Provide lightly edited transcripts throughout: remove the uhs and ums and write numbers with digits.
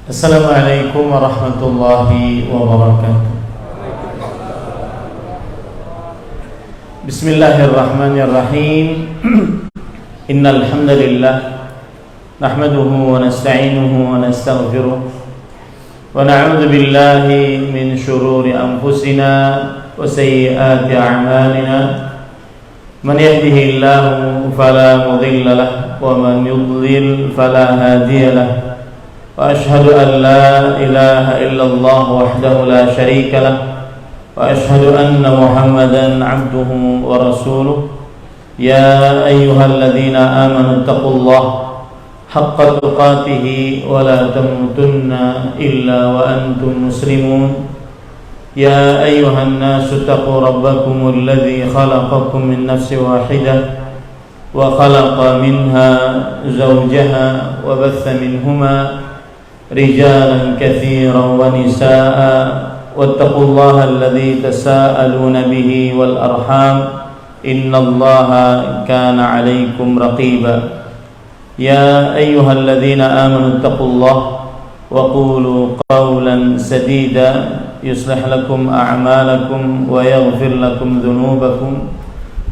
Assalamualaikum warahmatullahi wabarakatuh. Bismillahirrahmanirrahim. Innal hamdalillah nahmaduhu wa nasta'inuhu wa nastaghfiruh wa na'udzu billahi min shururi anfusina wa sayyiati a'malina. Man yahdihillahu fala mudilla lahu wa man yudlil fala hadiya lahu. وأشهد أن لا إله إلا الله وحده لا شريك له وأشهد أن محمدا عبده ورسوله يا أيها الذين آمنوا اتقوا الله حق تقاته ولا تموتن إلا وأنتم مسلمون يا أيها الناس اتقوا ربكم الذي خلقكم من نفس واحدة وخلق منها زوجها وبث منهما رجالا كثيرا ونساء واتقوا الله الذي تساءلون به والأرحام إن الله كان عليكم رقيبا يا أيها الذين آمنوا اتقوا الله وقولوا قولا سديدا يصلح لكم أعمالكم ويغفر لكم ذنوبكم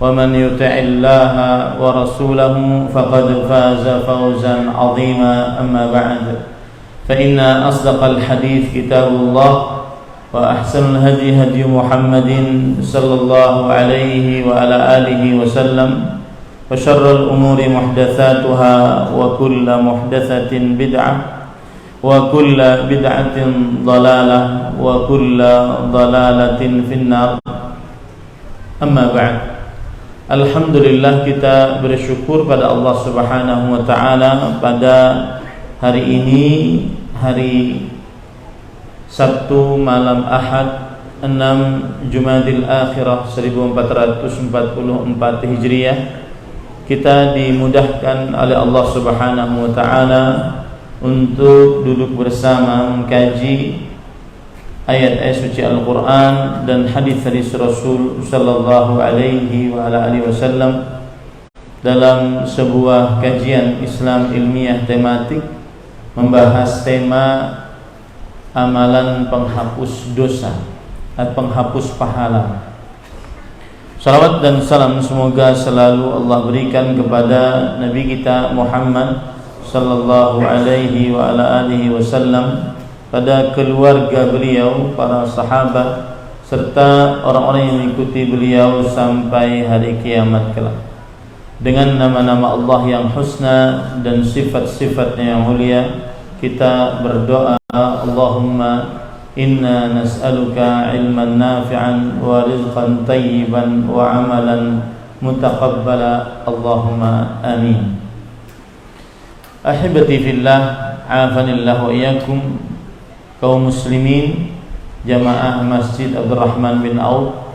ومن يطع الله ورسوله فقد فاز فوزا عظيما أما بعد فإن أصدق الحديث كتاب الله وأحسن الهدي هدي محمد صلى الله عليه وعلى آله وسلم وشر الأمور محدثاتها وكل محدثة بدعة وكل بدعة ضلالة وكل ضلالة في النار أما بعد. Alhamdulillah, kita bersyukur pada Allah Subhanahu wa taala pada hari ini, hari Sabtu malam Ahad 6 Jumadil Akhirah 1444 Hijriah, kita dimudahkan oleh Allah Subhanahu wa taala untuk duduk bersama mengkaji ayat-ayat suci Al-Qur'an dan hadis-hadis Rasul sallallahu alaihi wa ala alihi wasallam dalam sebuah kajian Islam ilmiah tematik membahas tema amalan penghapus dosa atau penghapus pahala. Salawat dan salam semoga selalu Allah berikan kepada Nabi kita Muhammad sallallahu alaihi wa ala alihi wasallam, pada keluarga beliau, para sahabat, serta orang-orang yang mengikuti beliau sampai hari kiamat kelak. Dengan nama-nama Allah yang husna dan sifat-sifatnya yang mulia, kita berdoa, Allahumma inna nas'aluka ilman nafi'an wa rizqan tayyiban wa amalan mutaqabbala, Allahumma amin. Ahibati fillah, afanillahu iyyakum, kaum muslimin jamaah Masjid Abdurrahman bin Auf,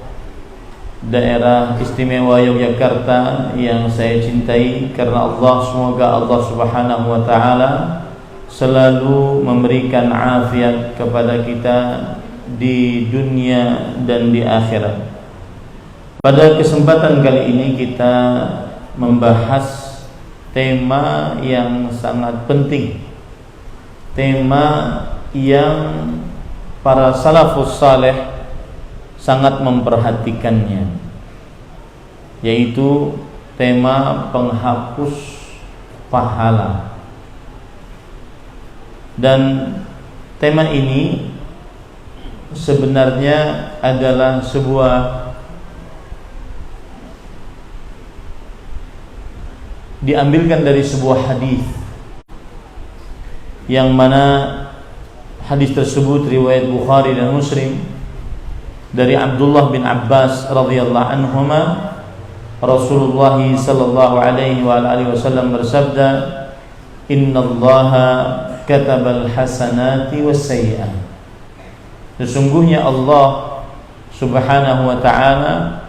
daerah istimewa Yogyakarta yang saya cintai karena Allah. Semoga Allah Subhanahu wa taala selalu memberikan afiat kepada kita di dunia dan di akhirat. Pada kesempatan kali ini kita membahas tema yang sangat penting, tema yang para salafus saleh sangat memperhatikannya, yaitu tema penghapus pahala. Dan tema ini sebenarnya adalah sebuah diambilkan dari sebuah hadis, yang mana hadis tersebut riwayat Bukhari dan Muslim dari Abdullah bin Abbas radhiyallahu anhuma. Rasulullah sallallahu alaihi wa alihi wasallam bersabda, "Innallaha katabal hasanati was sayyi'at." Sesungguhnya Allah Subhanahu wa taala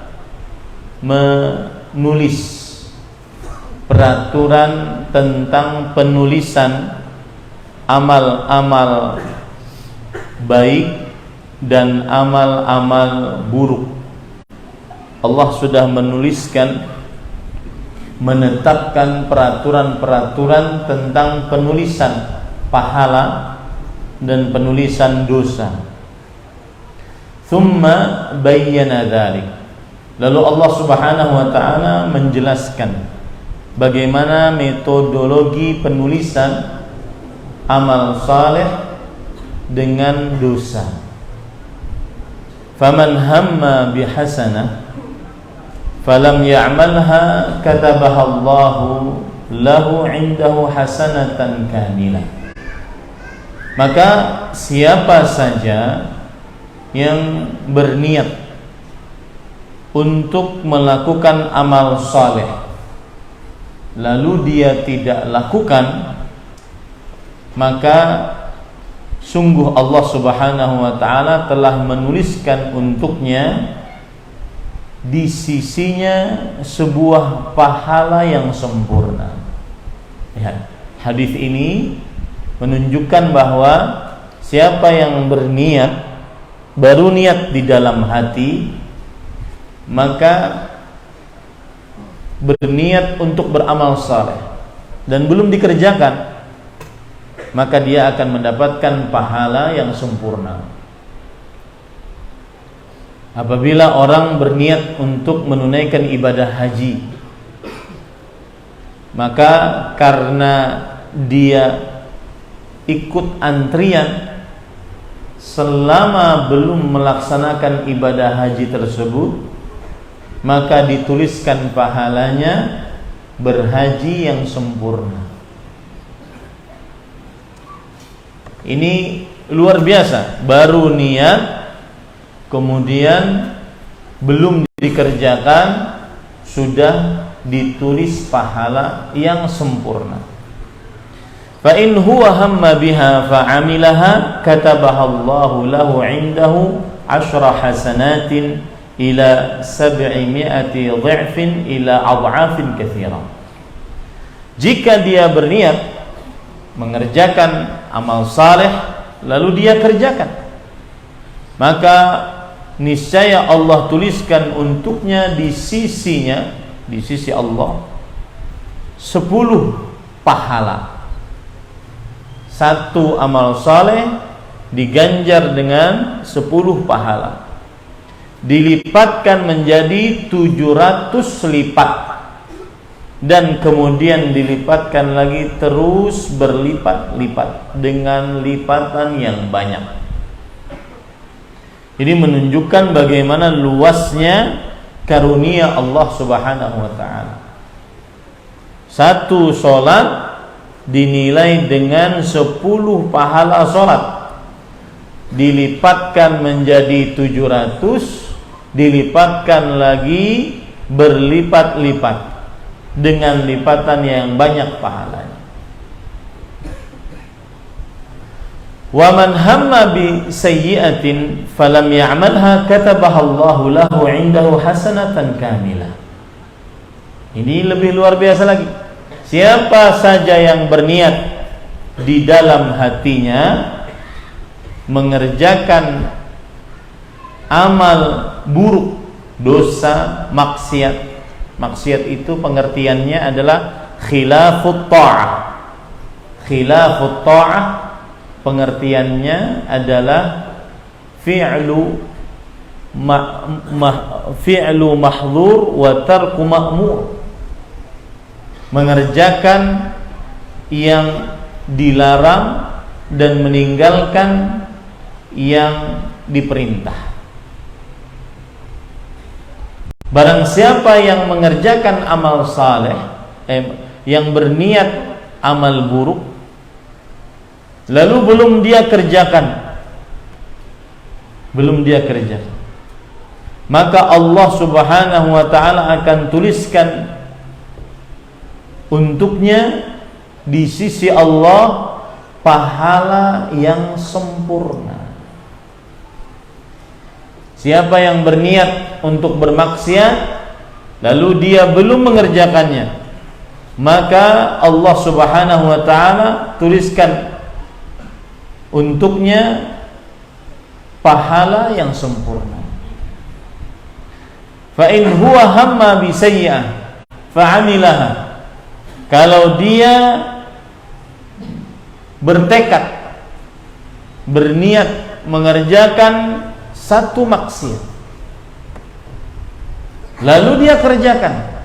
menulis peraturan tentang penulisan amal-amal baik dan amal-amal buruk. Allah sudah menuliskan, menetapkan peraturan-peraturan tentang penulisan pahala dan penulisan dosa. Thumma bayyana dzalik. Lalu Allah Subhanahu wa taala menjelaskan bagaimana metodologi penulisan amal saleh dengan dosa. Faman hamma bihasanah falam ya'malha katabaha Allahu lahu 'indahu hasanatan kamilah. Maka siapa saja yang berniat untuk melakukan amal saleh lalu dia tidak lakukan, maka sungguh Allah Subhanahu wa taala telah menuliskan untuknya di sisinya sebuah pahala yang sempurna. Ya, hadis ini menunjukkan bahwa siapa yang berniat, baru niat di dalam hati, maka berniat untuk beramal saleh dan belum dikerjakan, maka dia akan mendapatkan pahala yang sempurna. Apabila orang berniat untuk menunaikan ibadah haji, maka karena dia ikut antrian selama belum melaksanakan ibadah haji tersebut, maka dituliskan pahalanya berhaji yang sempurna. Ini luar biasa, baru niat kemudian belum dikerjakan sudah ditulis pahala yang sempurna. Fa in huwa hamma biha fa 'amilaha katabaha Allahu lahu 'indahu 'ashra hasanatin ila 700 dha'fin ila adha'afin katsira. Jika dia berniat mengerjakan amal saleh lalu dia kerjakan, maka niscaya Allah tuliskan untuknya di sisinya, di sisi Allah 10 pahala. Satu amal saleh diganjar dengan 10 pahala, dilipatkan menjadi 700 lipat, dan kemudian dilipatkan lagi terus berlipat-lipat dengan lipatan yang banyak. Ini menunjukkan bagaimana luasnya karunia Allah Subhanahu wa taala. Satu sholat dinilai dengan 10 pahala sholat, dilipatkan menjadi 700, dilipatkan lagi berlipat-lipat dengan lipatan yang banyak pahalanya. Wa man hamma bi sayyi'atin falam ya'malha katabaha Allahu lahu 'indahu hasanatan kamilah. Ini lebih luar biasa lagi. Siapa saja yang berniat di dalam hatinya mengerjakan amal buruk, dosa, maksiat. Maksiat itu pengertiannya adalah khilafut ta'ah. Khilafut ta'ah pengertiannya adalah fi'lu mahdhur wa tarku ma'mur. Mengerjakan yang dilarang dan meninggalkan yang diperintah. Barang siapa yang mengerjakan amal saleh, yang berniat amal buruk, lalu belum dia kerjakan, maka Allah Subhanahu wa taala akan tuliskan untuknya di sisi Allah pahala yang sempurna. Siapa yang berniat untuk bermaksiat lalu dia belum mengerjakannya, maka Allah Subhanahu wa taala tuliskan untuknya pahala yang sempurna. Fa in huwa hamma bi sayyi'ah fa 'amilaha. Kalau dia bertekad berniat mengerjakan satu maksiat, lalu dia kerjakan,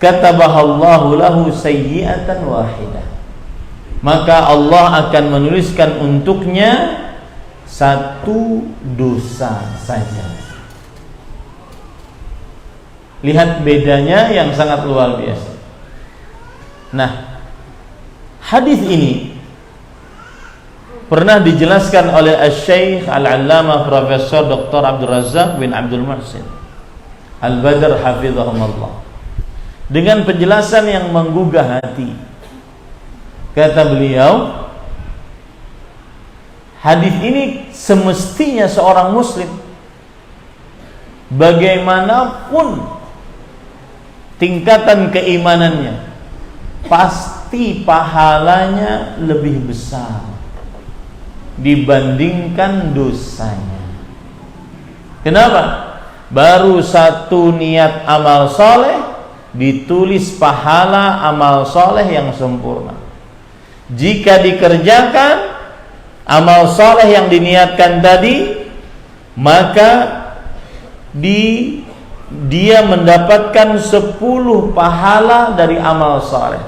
katabahallahu lahu sayyi'atan wahidah, maka Allah akan menuliskan untuknya satu dosa saja. Lihat bedanya yang sangat luar biasa. Nah, hadis ini pernah dijelaskan oleh Asy-Syaikh Al-Allamah Profesor Dr. Abdul Razzaq bin Abdul Muhsin Al-Badr hafizahumullah dengan penjelasan yang menggugah hati. Kata beliau, hadis ini semestinya seorang muslim bagaimanapun tingkatan keimanannya, pasti pahalanya lebih besar dibandingkan dosanya. Kenapa? Baru satu niat amal soleh ditulis pahala amal soleh yang sempurna. Jika dikerjakan amal soleh yang diniatkan tadi, maka dia mendapatkan 10 pahala dari amal soleh,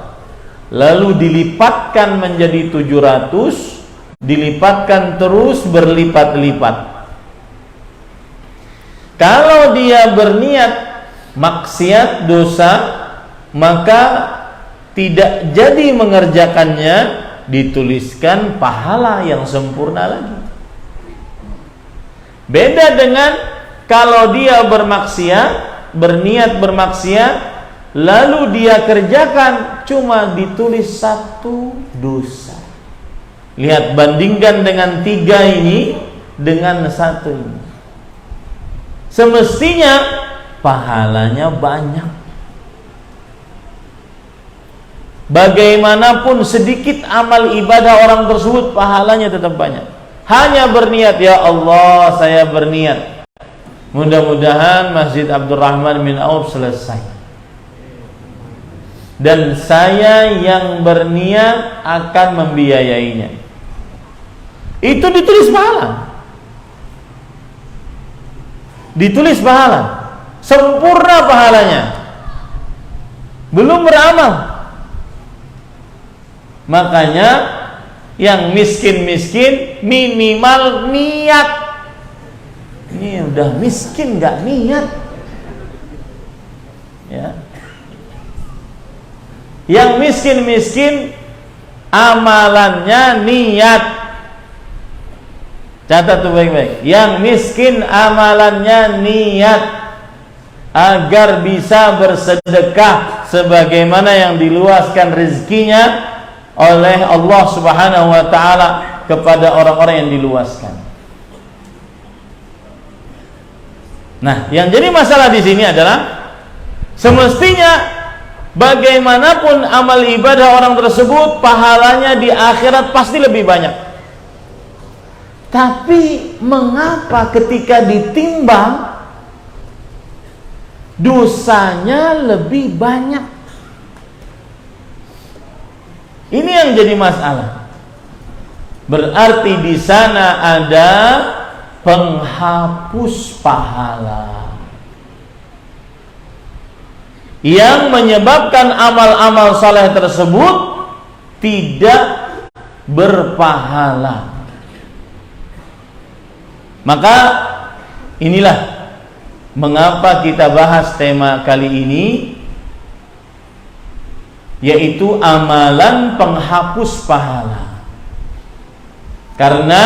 lalu dilipatkan menjadi 700, dilipatkan terus berlipat-lipat. Kalau dia berniat maksiat dosa, maka tidak jadi mengerjakannya, dituliskan pahala yang sempurna lagi. Beda dengan kalau dia bermaksiat, berniat bermaksiat, lalu dia kerjakan, cuma ditulis satu dosa. Lihat, bandingkan dengan 3 ini dengan 1 ini. Semestinya pahalanya banyak. Bagaimanapun sedikit amal ibadah orang tersebut, pahalanya tetap banyak. Hanya berniat, ya Allah, saya berniat, mudah-mudahan Masjid Abdurrahman bin Auf selesai, dan saya yang berniat akan membiayainya. Itu ditulis pahala. Ditulis pahala, sempurna pahalanya. Belum beramal. Makanya yang miskin-miskin minimal niat. Ini udah miskin gak niat, ya. Yang miskin-miskin amalannya niat. Catat tuh baik-baik. Yang miskin amalannya niat agar bisa bersedekah sebagaimana yang diluaskan rezekinya oleh Allah Subhanahu wa taala kepada orang-orang yang diluaskan. Nah, yang jadi masalah di sini adalah semestinya bagaimanapun amal ibadah orang tersebut, pahalanya di akhirat pasti lebih banyak. Tapi mengapa ketika ditimbang dosanya lebih banyak? Ini yang jadi masalah. Berarti di sana ada penghapus pahala yang menyebabkan amal-amal saleh tersebut tidak berpahala. Maka inilah mengapa kita bahas tema kali ini, yaitu amalan penghapus pahala. Karena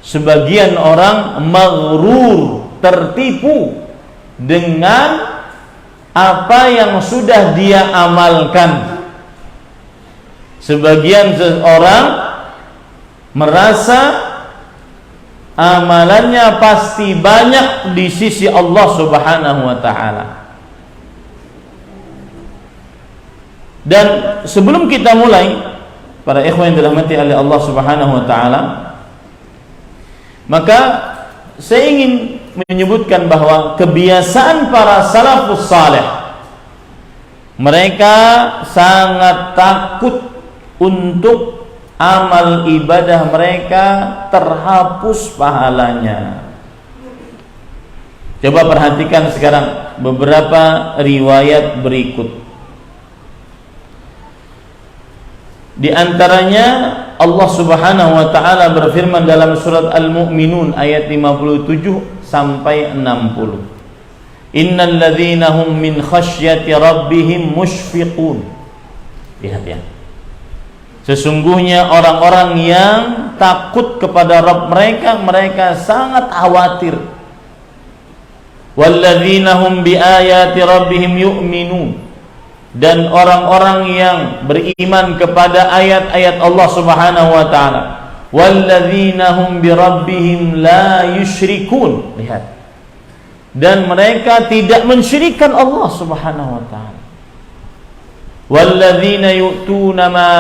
sebagian orang maghrur, tertipu dengan apa yang sudah dia amalkan. Sebagian orang merasa amalannya pasti banyak di sisi Allah Subhanahu wa taala. Dan sebelum kita mulai, para ikhwan yang dirahmati oleh Allah Subhanahu wa taala, maka saya ingin menyebutkan bahwa kebiasaan para salafus saleh, mereka sangat takut untuk amal ibadah mereka terhapus pahalanya. Coba perhatikan sekarang beberapa riwayat berikut. Di antaranya Allah Subhanahu wa taala berfirman dalam surat Al-Mu'minun ayat 57 sampai 60. Innal ladzina hum min khasyati rabbihim musyfiqun. Lihat ya. Sesungguhnya orang-orang yang takut kepada Rabb mereka, mereka sangat khawatir. Walladzina hum biayati rabbihim yu'minun. Dan orang-orang yang beriman kepada ayat-ayat Allah Subhanahu wa taala. Walladzina hum birabbihim la yusyrikun. Lihat. Dan mereka tidak mensyirikkan Allah Subhanahu wa taala. Walladzina yu'tuna ma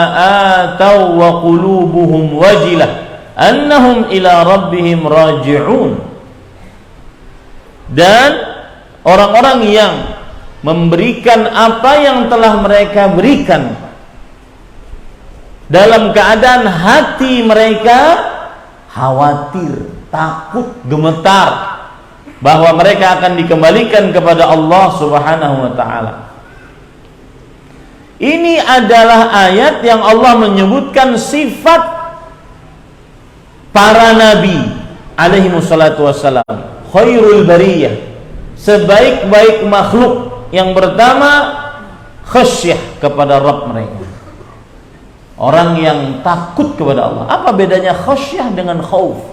ataw wa qulubuhum wajilah annahum ila rabbihim raji'un. Dan orang-orang yang memberikan apa yang telah mereka berikan dalam keadaan hati mereka khawatir, takut, gemetar bahwa mereka akan dikembalikan kepada Allah Subhanahu wa taala. Ini adalah ayat yang Allah menyebutkan sifat para nabi alaihi wassalatu wassalam, khairul bariyah, sebaik-baik makhluk. Yang pertama, khasyah kepada Rabb mereka, orang yang takut kepada Allah. Apa bedanya khasyah dengan khauf?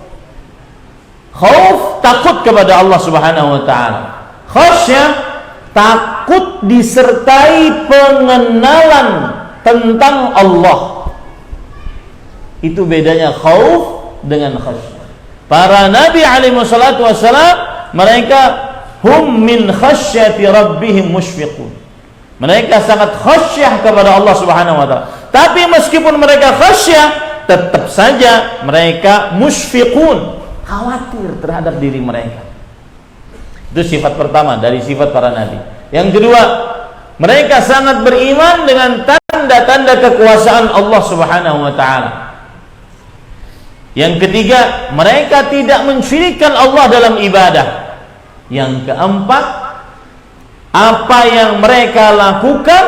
Khauf, takut kepada Allah Subhanahu wa taala. Khasyah, takut disertai pengenalan tentang Allah. Itu bedanya khauf dengan khasyah. Para nabi alaihi wassalatu wassalam, mereka hum min khasyati rabbihim musyfiqun. Mereka sangat khasyah kepada Allah Subhanahu wa taala. Tapi meskipun mereka khasyah, tetap saja mereka musyfiqun, khawatir terhadap diri mereka. Itu sifat pertama dari sifat para nabi. Yang kedua, mereka sangat beriman dengan tanda-tanda kekuasaan Allah Subhanahu wa taala. Yang ketiga, mereka tidak mensyirikkan Allah dalam ibadah. Yang keempat, apa yang mereka lakukan,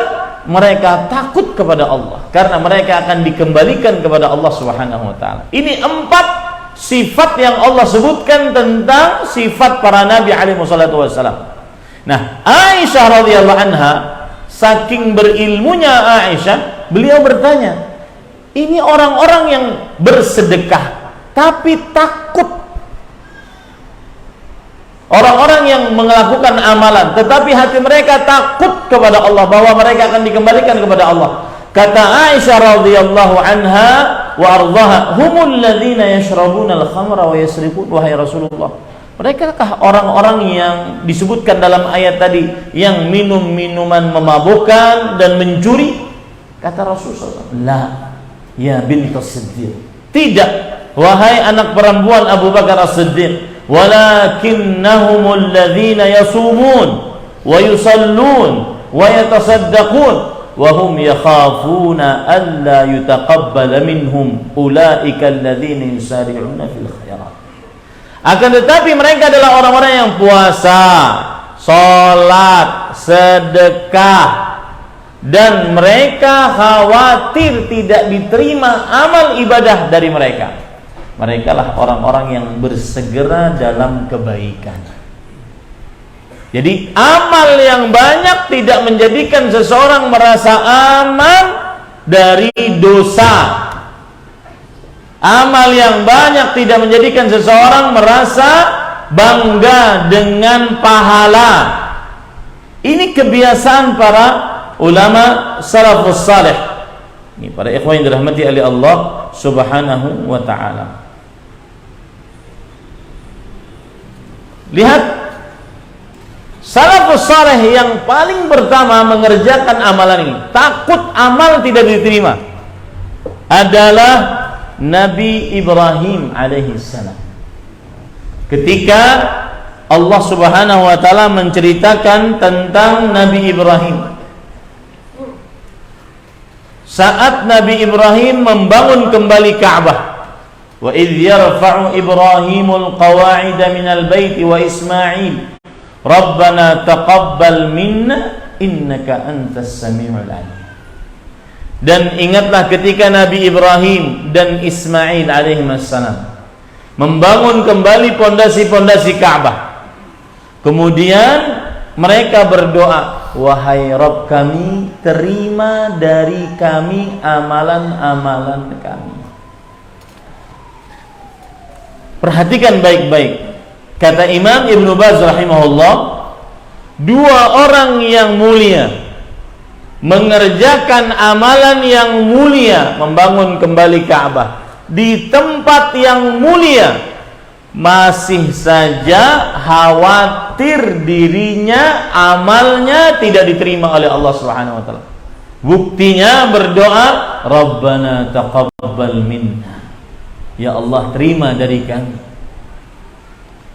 mereka takut kepada Allah karena mereka akan dikembalikan kepada Allah Subhanahu wa taala. Ini 4 sifat yang Allah sebutkan tentang sifat para nabi alaihi wassalatu wassalam. Nah, Aisyah radhiyallahu anha, saking berilmunya Aisyah, beliau bertanya, ini orang-orang yang bersedekah tapi takut. Orang-orang yang melakukan amalan tetapi hati mereka takut kepada Allah, bahwa mereka akan dikembalikan kepada Allah. Kata Aisyah radhiyallahu anha wa ardhaha, humul ladzina yashrabuna al-khamra wa yasrifun. Wahai Rasulullah, mereka-kah orang-orang yang disebutkan dalam ayat tadi yang minum minuman memabukkan dan mencuri? Kata Rasulullah, la ya bintas Siddiq, tidak wahai anak perempuan Abu Bakar As-Siddiq, walakinnahumul ladzina yasumun wa yusallun wa yatasaddaqun wa hum yakhafuna alla yutaqabbala minhum ulaika alladzina yusari'una fil khairat. Akan tetapi mereka adalah orang-orang yang puasa, salat, sedekah, dan mereka khawatir tidak diterima amal ibadah dari mereka. Mereka lah orang-orang yang bersegera dalam kebaikan. Jadi amal yang banyak tidak menjadikan seseorang merasa aman dari dosa. Amal yang banyak tidak menjadikan seseorang merasa bangga dengan pahala. Ini kebiasaan para ulama salafus salih. Ini para ikhwan yang dirahmati oleh Allah Subhanahu wa taala. Lihat, salafus saleh yang paling pertama mengerjakan amalan ini, takut amal tidak diterima, adalah Nabi Ibrahim alaihissalam. Ketika Allah Subhanahu wa taala menceritakan tentang Nabi Ibrahim, saat Nabi Ibrahim membangun kembali Ka'bah. Wa idh yarfa'u Ibrahimul qawa'ida minal baiti wa Ismail Rabbana taqabbal minna innaka antas sami'ul alim. Dan ingatlah ketika Nabi Ibrahim dan Ismail alaihissalam membangun kembali pondasi-pondasi Ka'bah. Kemudian mereka berdoa, wahai Rabb kami, terima dari kami amalan-amalan kami. Perhatikan baik-baik. Kata Imam Ibnu Baz rahimahullah, dua orang yang mulia mengerjakan amalan yang mulia, membangun kembali Ka'bah di tempat yang mulia, masih saja khawatir dirinya amalnya tidak diterima oleh Allah Subhanahu wa taala. Buktinya berdoa, Rabbana taqabbal minna. Ya Allah, terima dari kami.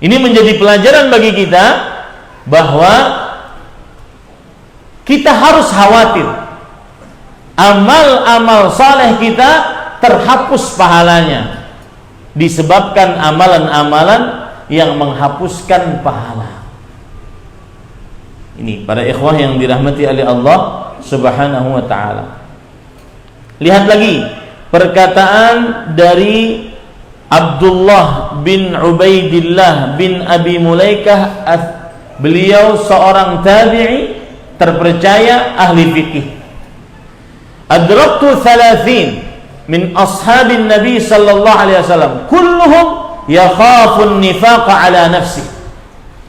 Ini menjadi pelajaran bagi kita bahwa kita harus khawatir amal-amal saleh kita terhapus pahalanya disebabkan amalan-amalan yang menghapuskan pahala. Ini para ikhwah yang dirahmati oleh Allah Subhanahu wa taala. Lihat lagi perkataan dari Abdullah bin Ubaidillah bin Abi Mulaikah. Beliau seorang tabi'i terpercaya, ahli fikih. Adraktu 30 min ashabin Nabi sallallahu alaihi wasallam kulluhum yakhafun nifaqa ala nafsi.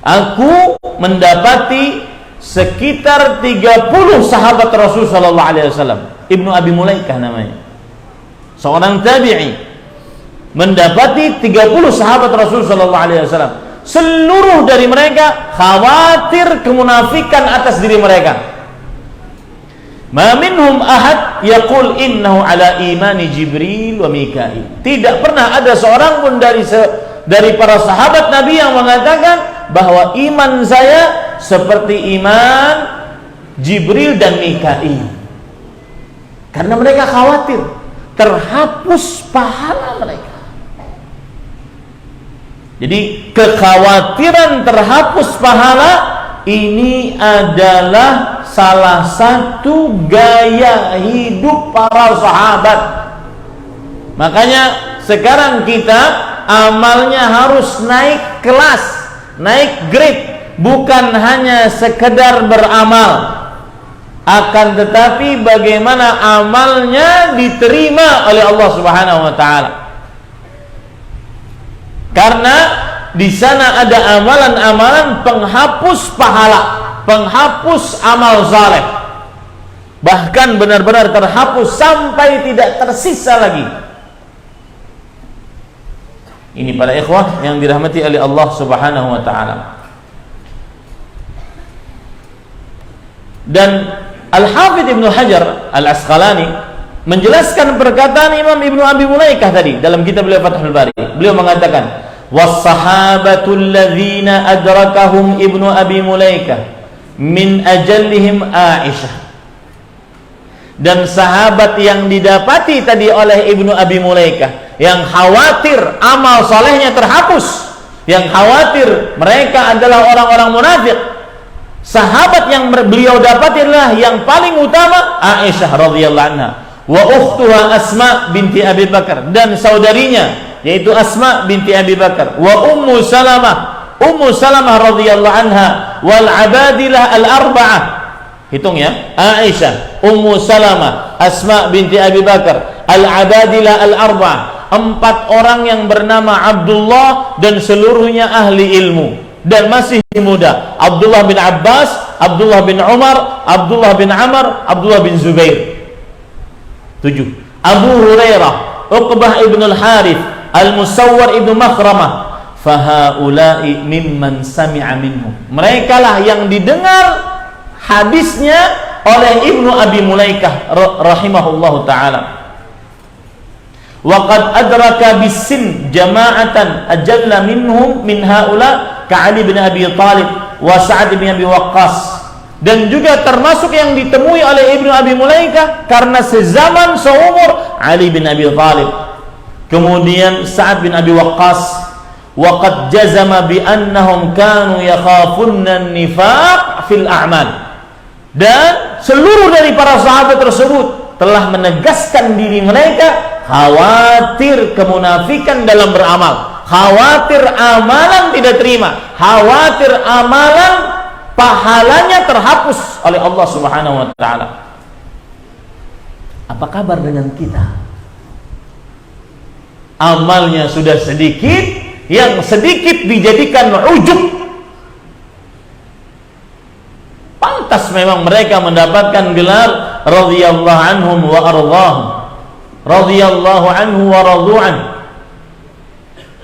Aku mendapati sekitar 30 sahabat Rasul sallallahu alaihi wasallam. Ibnu Abi Mulaikah namanya, seorang tabi'i, mendapati 30 sahabat Rasul sallallahu alaihi wasallam. Seluruh dari mereka khawatir kemunafikan atas diri mereka. Ma minhum ahad yaqul innahu ala imani Jibril wa Mikail. Tidak pernah ada seorang pun dari para sahabat Nabi yang mengatakan bahwa iman saya seperti iman Jibril dan Mikail. Karena mereka khawatir terhapus pahala mereka. Jadi kekhawatiran terhapus pahala ini adalah salah satu gaya hidup para sahabat. Makanya sekarang kita amalnya harus naik kelas, naik grade, bukan hanya sekedar beramal, akan tetapi bagaimana amalnya diterima oleh Allah Subhanahu wa taala. Karena di sana ada amalan-amalan penghapus pahala, penghapus amal saleh. Bahkan benar-benar terhapus sampai tidak tersisa lagi. Ini para ikhwah yang dirahmati oleh Allah Subhanahu wa taala. Dan Al-Hafidz Ibnu Hajar Al-Asqalani menjelaskan perkataan Imam Ibnu Abi Mulaikah tadi dalam kitab beliau Fathul Bari. Beliau mengatakan, was-sahabatul ladzina adrakahum Ibnu Abi Mulaikah min ajallihim Aisyah. Dan sahabat yang didapati tadi oleh Ibnu Abi Mulaikah yang khawatir amal solehnya terhapus, yang khawatir mereka adalah orang-orang munafik, sahabat yang beliau dapati adalah yang paling utama Aisyah radhiyallahu anha, wa ukhtuha Asma binti Abi Bakar, dan saudarinya yaitu Asma binti Abi Bakar, wa Ummu Salamah radhiyallahu anha, wal abadilah al-arba'ah. Hitung ya, Aisyah, Ummu Salamah, Asma binti Abi Bakar, al-abadilah al-arba'ah. 4 orang yang bernama Abdullah dan seluruhnya ahli ilmu dan masih muda. Abdullah bin Abbas, Abdullah bin Umar, Abdullah bin Amr, Abdullah bin Zubair. 7. Abu Hurairah, Uqbah ibn al-Harith, Al-Musawwar ibn Makhramah. Fahaula'i mimman sami'a minhum. Mereka lah yang didengar hadisnya oleh Ibnu Abi Mulaikah rahimahullahu ta'ala. Wa qad adraka bisin jama'atan ajalla minhum min haula ka Ali bin Abi Thalib wa Sa'ad bin Abi Waqqas. dan juga termasuk yang ditemui oleh Ibnu Abi Mulaikah karena sezaman seumur Ali bin Abi Thalib, kemudian Sa'ad bin Abi Waqqas, wa qad jazama bi annahum kanu yakhafunna an-nifaq fil a'mal, dan seluruh dari para sahabat tersebut telah menegaskan diri mereka khawatir kemunafikan dalam beramal, khawatir amalan tidak terima, khawatir amalan pahalanya terhapus oleh Allah Subhanahu wa taala. Apa kabar dengan kita? Amalnya sudah sedikit, yang sedikit dijadikan ujub. Pantas memang mereka mendapatkan gelar radhiyallahu anhum wa ardhahum, radhiyallahu anhu wa radu'an.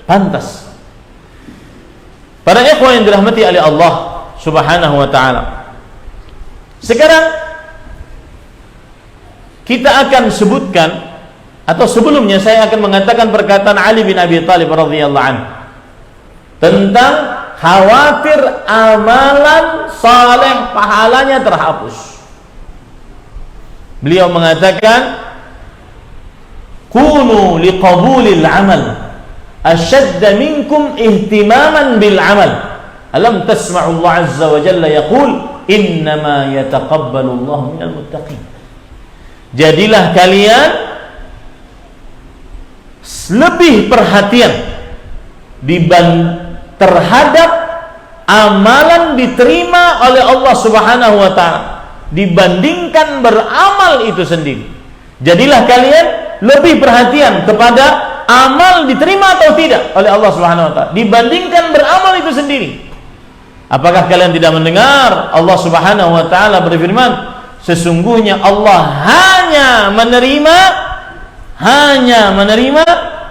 Pantas. Para ikhwan yang dirahmati oleh Allah Subhanahu wa ta'ala, sekarang kita akan sebutkan, atau sebelumnya saya akan mengatakan perkataan Ali bin Abi Thalib radhiyallahu anhu tentang khawatir amalan saleh pahalanya terhapus. Beliau mengatakan, kunu liqabulil amal ashadda minkum ihtimaman bil amal. Alam tasma'u Allah azza wa jalla yaqul innama yataqabbalu Allah minal muttaqin. Jadilah kalian lebih perhatian terhadap amalan diterima oleh Allah Subhanahu wa taala dibandingkan beramal itu sendiri. Jadilah kalian lebih perhatian kepada amal diterima atau tidak oleh Allah Subhanahu wa taala dibandingkan beramal itu sendiri. Apakah kalian tidak mendengar Allah Subhanahu wa taala berfirman, sesungguhnya Allah hanya menerima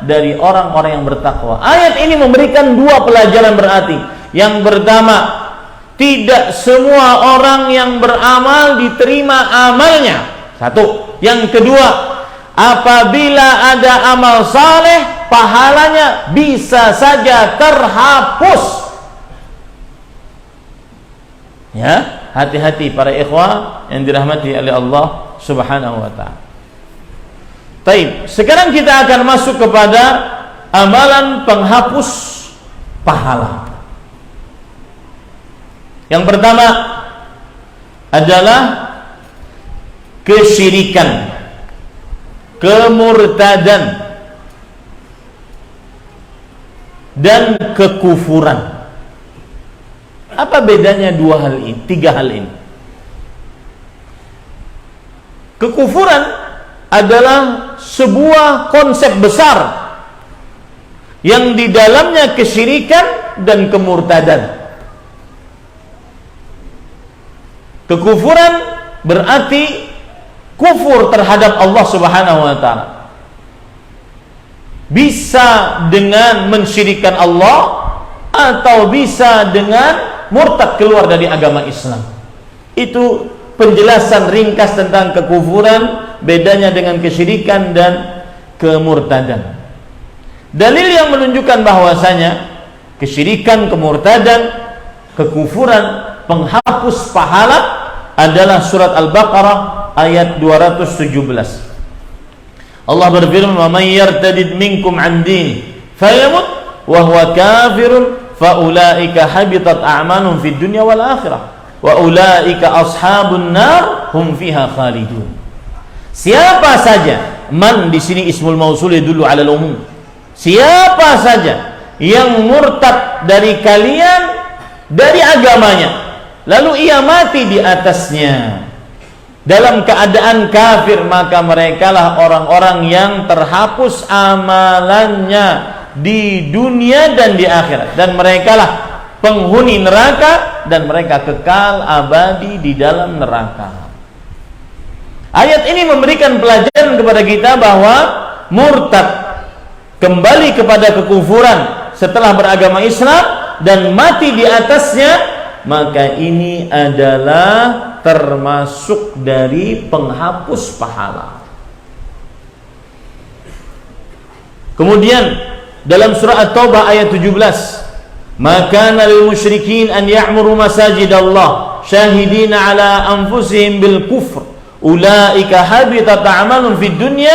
dari orang-orang yang bertakwa. Ayat ini memberikan dua pelajaran berarti. Yang pertama, tidak semua orang yang beramal diterima amalnya. Satu. Yang kedua, apabila ada amal saleh, pahalanya bisa saja terhapus. Ya, hati-hati para ikhwah yang dirahmati oleh Allah Subhanahu wa taala. Baik, sekarang kita akan masuk kepada amalan penghapus pahala. Yang pertama adalah kesyirikan, kemurtadan, dan kekufuran. Apa bedanya tiga hal ini? Kekufuran adalah sebuah konsep besar yang di dalamnya kesyirikan dan kemurtadan. Kekufuran berarti kufur terhadap Allah Subhanahu wa taala. Bisa dengan mensyirikkan Allah atau bisa dengan murtad keluar dari agama Islam. Itu penjelasan ringkas tentang kekufuran, bedanya dengan kesyirikan dan kemurtadan. Dalil yang menunjukkan bahwasanya kesyirikan, kemurtadan, kekufuran, penghapus pahala adalah surat Al-Baqarah ayat 217. Allah berfirman, "Wa may yartadid minkum 'an dini fayamut wa huwa kafirun fa ulaika habitat a'maluhum fid dunya wal akhirah wa ulaika ashabun nar hum fiha khalidun." Siapa saja, man di sini ismul mausul dulu ala umum. Siapa saja yang murtad dari kalian dari agamanya, lalu ia mati di atasnya dalam keadaan kafir, maka merekalah orang-orang yang terhapus amalannya di dunia dan di akhirat, dan merekalah penghuni neraka dan mereka kekal abadi di dalam neraka. Ayat ini memberikan pelajaran kepada kita bahwa murtad, kembali kepada kekufuran setelah beragama Islam dan mati di atasnya, maka ini adalah termasuk dari penghapus pahala. Kemudian dalam surah At-Taubah ayat 17, "Maka lil musyrikin an ya'muru masajidallah syahidina ala anfusihim bil kufr ulaika habitat a'malun fid dunya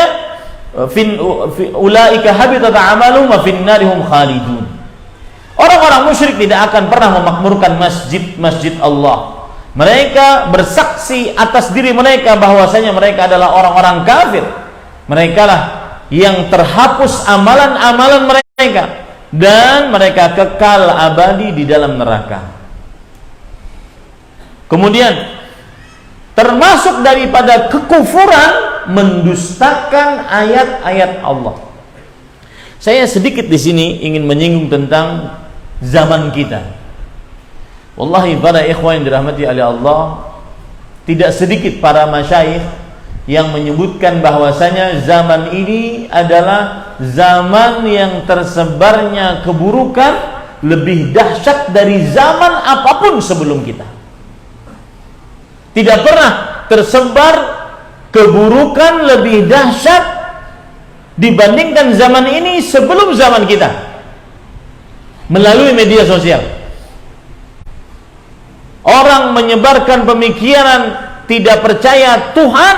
ulaika habitat a'malun wa fin narihum khalidun. Orang-orang musyrik tidak akan pernah memakmurkan masjid Allah. Mereka bersaksi atas diri mereka bahwasanya mereka adalah orang-orang kafir. Mereka lah yang terhapus amalan-amalan mereka dan mereka kekal abadi di dalam neraka. Kemudian termasuk daripada kekufuran mendustakan ayat-ayat Allah. Saya sedikit di sini ingin menyinggung tentang zaman kita. Wallahi para ikhwan yang dirahmati oleh Allah, tidak sedikit para masyayikh yang menyebutkan bahwasanya zaman ini adalah zaman yang tersebarnya keburukan lebih dahsyat dari zaman apapun sebelum kita. Tidak pernah tersebar keburukan lebih dahsyat dibandingkan zaman ini sebelum zaman kita melalui media sosial. Orang menyebarkan pemikiran tidak percaya Tuhan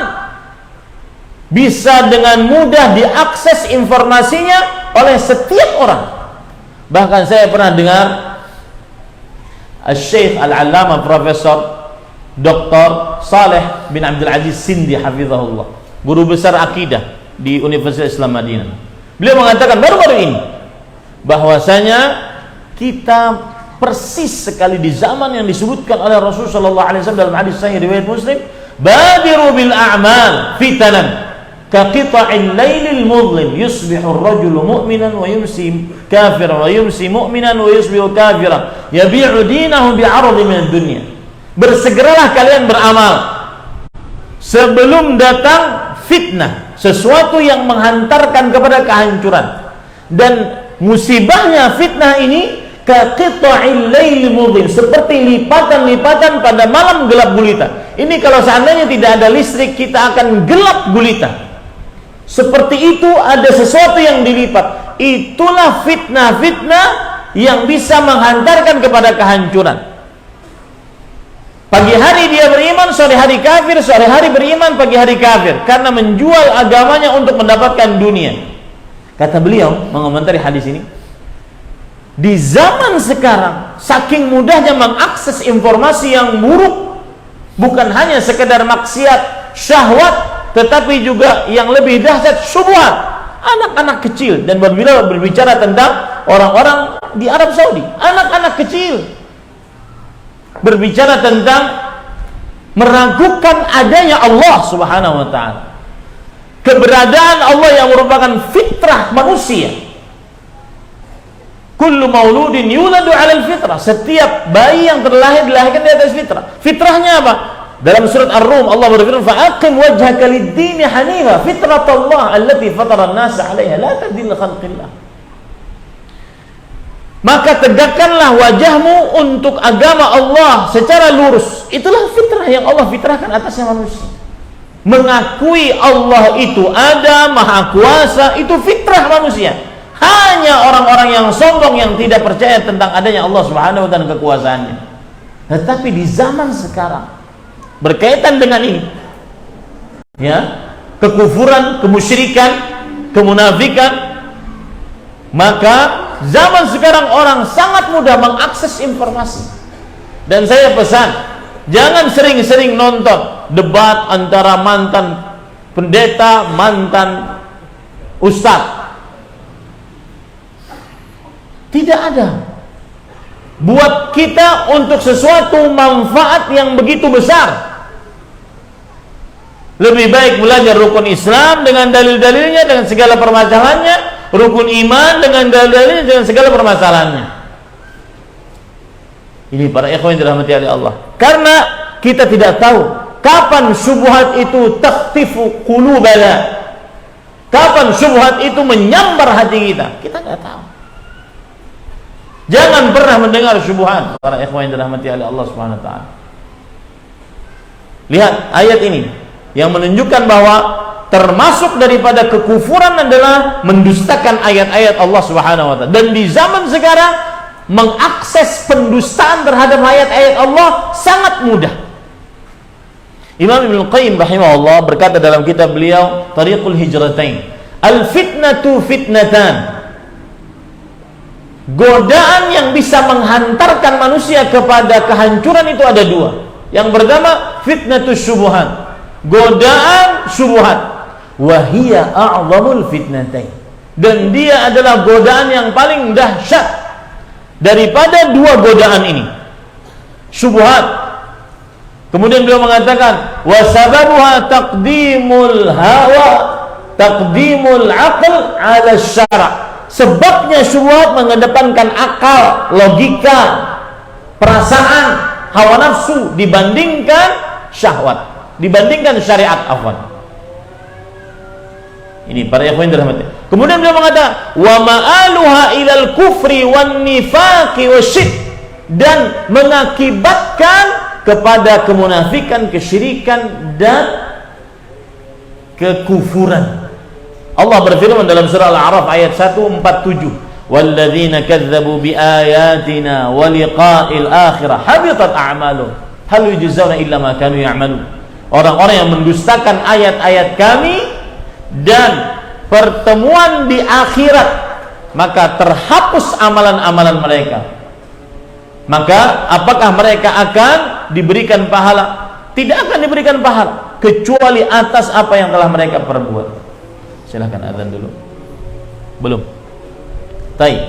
bisa dengan mudah diakses informasinya oleh setiap orang. Bahkan saya pernah dengar Al-Syekh Al-Allamah Profesor Dr. Saleh bin Abdul Aziz Sindi hafizahullah, guru besar akidah di Universitas Islam Madinah. Beliau mengatakan baru-baru ini bahwasanya kita persis sekali di zaman yang disebutkan oleh Rasulullah sallallahu alaihi wasallam dalam hadis sahih riwayat Muslim, badiru bil a'mal fitanan ka qita'il lailil mudlim yusbihu ar-rajulu mu'minan wa yumsi kafiran wa yumsi mu'minan wa yusbihu kafiran yabi'u dinahu bi'aradi min ad-dunya. Bersegeralah kalian beramal sebelum datang fitnah, sesuatu yang menghantarkan kepada kehancuran. Dan musibahnya fitnah ini kaqita'il lail mudhim, seperti lipatan-lipatan pada malam gelap gulita. Ini kalau seandainya tidak ada listrik, kita akan gelap gulita. Seperti itu, ada sesuatu yang dilipat. Itulah fitnah-fitnah yang bisa menghantarkan kepada kehancuran. Pagi hari dia beriman, sore hari kafir, sore hari beriman, pagi hari kafir, karena menjual agamanya untuk mendapatkan dunia. Kata beliau mengomentari hadis ini, di zaman sekarang saking mudahnya mengakses informasi yang buruk, bukan hanya sekedar maksiat, syahwat, tetapi juga yang lebih dahsyat, syubhat. Anak-anak kecil, dan bila berbicara tentang orang-orang di Arab Saudi, anak-anak kecil berbicara tentang meragukan adanya Allah Subhanahu wa taala, keberadaan Allah yang merupakan fitrah manusia. Kullu mauludin yuladu 'alal fitrah, setiap bayi yang terlahir dilahirkan di atas fitrah. Fitrahnya apa? Dalam surat Ar-Rum Allah berfirman, fa'aqim wajhaka lid-din hanifa fitratallah allati fatara an-nasa 'alaiha la tabdila khalqillah. Maka tegakkanlah wajahmu untuk agama Allah secara lurus. Itulah fitrah yang Allah fitrahkan atasnya manusia. Mengakui Allah itu ada, maha kuasa, itu fitrah manusia. Hanya orang-orang yang sombong yang tidak percaya tentang adanya Allah Subhanahu wa taala dan kekuasaannya. Tetapi di zaman sekarang berkaitan dengan ini, ya, kekufuran, kemusyrikan, kemunafikan, maka zaman sekarang orang sangat mudah mengakses informasi. Dan saya pesan, jangan sering-sering nonton debat antara mantan pendeta, mantan ustadz. Tidak ada buat kita untuk sesuatu manfaat yang begitu besar. Lebih baik belajar rukun Islam dengan dalil-dalilnya, dengan segala permasalahannya, rukun iman dengan dalil-dalilnya, dengan segala permasalahannya. Ini para ikhwan yang dirahmati oleh Allah. Karena kita tidak tahu kapan syubhat itu takhtifu qulubana, kapan syubhat itu menyambar hati kita. Kita tidak tahu. Jangan pernah mendengar syubhat, para ikhwan yang dirahmati oleh Allah Subhanahu wa taala. Lihat ayat ini yang menunjukkan bahwa termasuk daripada kekufuran adalah mendustakan ayat-ayat Allah Subhanahu wa taala. Dan di zaman sekarang mengakses pendustaan terhadap ayat-ayat Allah sangat mudah. Imam Ibnu Qayyim rahimahullah berkata dalam kitab beliau Tariqul Hijratain, al-fitnatu fitnatan. Godaan yang bisa menghantarkan manusia kepada kehancuran itu ada dua. Yang pertama fitnatus syubhat, godaan syubhat, wa hiya a'zamul fitnatain. Dan dia adalah godaan yang paling dahsyat daripada dua godaan ini, syubhat. Kemudian beliau mengatakan wa sababuha taqdimul hawa, taqdimul aql 'ala syara'. Sebabnya syubhat mengedepankan akal, logika, perasaan, hawa nafsu dibandingkan syahwat, dibandingkan syariat, afwan. Ini para ikhwan dirahmati. Kemudian beliau mengatakan wa ma'aluha ilal kufri wan nifaqi wasyirk, dan mengakibatkan kepada kemunafikan, kesyirikan dan kekufuran. Allah berfirman dalam surah Al-A'raf ayat 147, walladzina kadzdzabu biayatina wa liqa'il akhirah habitat a'maluhum hal yujzauna illa ma kanu ya'malun. Orang-orang yang mendustakan ayat-ayat kami dan pertemuan di akhirat, maka terhapus amalan-amalan mereka. Maka apakah mereka akan diberikan pahala? Tidak akan diberikan pahala kecuali atas apa yang telah mereka perbuat. Silahkan azan dulu. Belum. Baik.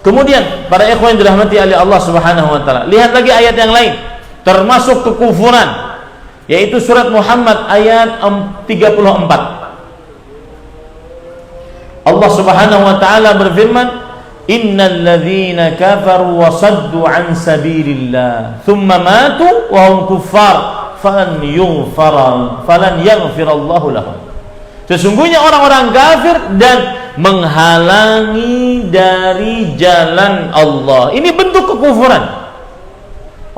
Kemudian para ikhwan yang dirahmati oleh Allah Subhanahu wa taala, lihat lagi ayat yang lain termasuk kekufuran, yaitu surat Muhammad ayat 34. Allah Subhanahu wa taala berfirman, innal ladzina kafaru wa saddu an sabilillah thumma matu wa hum kuffar falan yaghfirallahu lahum. Sesungguhnya orang-orang kafir dan menghalangi dari jalan Allah. Ini bentuk kekufuran.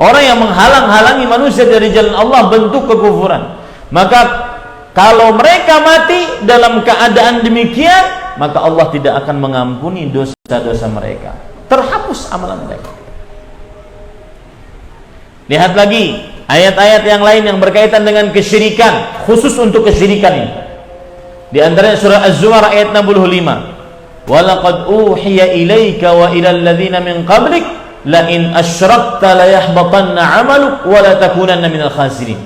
Orang yang menghalang-halangi manusia dari jalan Allah bentuk kekufuran. Maka kalau mereka mati dalam keadaan demikian, maka Allah tidak akan mengampuni dosa-dosa mereka. Terhapus amalan mereka. Lihat lagi ayat-ayat yang lain yang berkaitan dengan kesyirikan, khusus untuk kesyirikan ini. Di antaranya surah Az-Zumar ayat 65. Walaqad uhiya ilaika wa ilal ladzina min qablik la in asyrakta la yahbatanna 'amaluk wa la takunanna minal khasirin.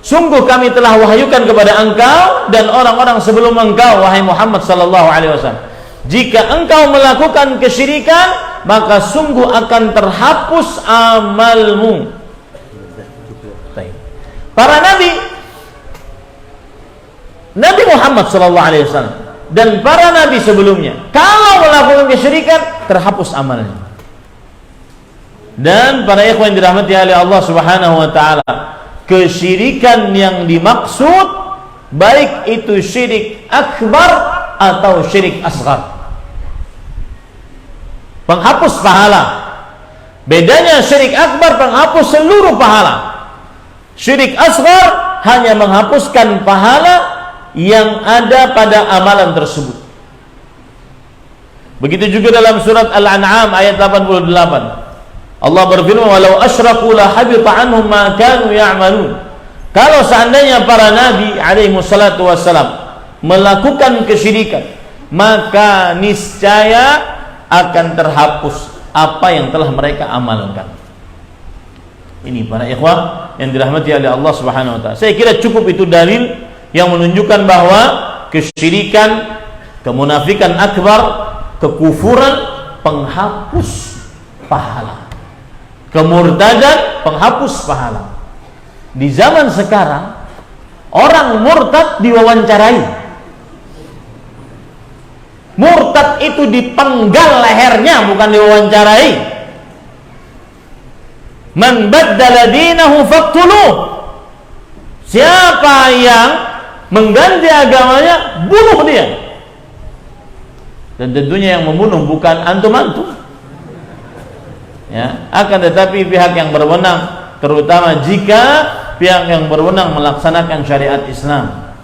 Sungguh kami telah wahyukan kepada engkau dan orang-orang sebelum engkau, wahai Muhammad sallallahu alaihi wasallam, jika engkau melakukan kesyirikan, maka sungguh akan terhapus amalmu. Para Nabi Muhammad sallallahu alaihi wasallam dan para nabi sebelumnya, kalau melakukan kesyirikan, terhapus amalnya. Dan para ikhwan yang dirahmati oleh Allah Subhanahu wa taala, kesyirikan yang dimaksud baik itu syirik akbar atau syirik asghar, penghapus pahala. Bedanya syirik akbar penghapus seluruh pahala. Syirik asghar hanya menghapuskan pahala yang ada pada amalan tersebut. Begitu juga dalam surat Al-An'am ayat 88. Allah berfirman, walau asyraku la habita anhum ma kanu ya'malun. Kalau seandainya para nabi alaihi wassalatu wassalam melakukan kesyirikan, maka niscaya akan terhapus apa yang telah mereka amalkan. Ini para ikhwah yang dirahmati oleh Allah Subhanahu wa taala. Saya kira cukup itu dalil yang menunjukkan bahwa kesyirikan, kemunafikan akbar, kekufuran penghapus pahala, kemurtadan penghapus pahala. Di zaman sekarang orang murtad diwawancarai. Murtad itu dipenggal lehernya, bukan diwawancarai. Man baddala dinahu faqtuluh. Siapa yang mengganti agamanya, bunuh dia. Dan tentunya yang membunuh bukan antum-antum, ya, akan tetapi pihak yang berwenang, terutama jika pihak yang berwenang melaksanakan syariat Islam.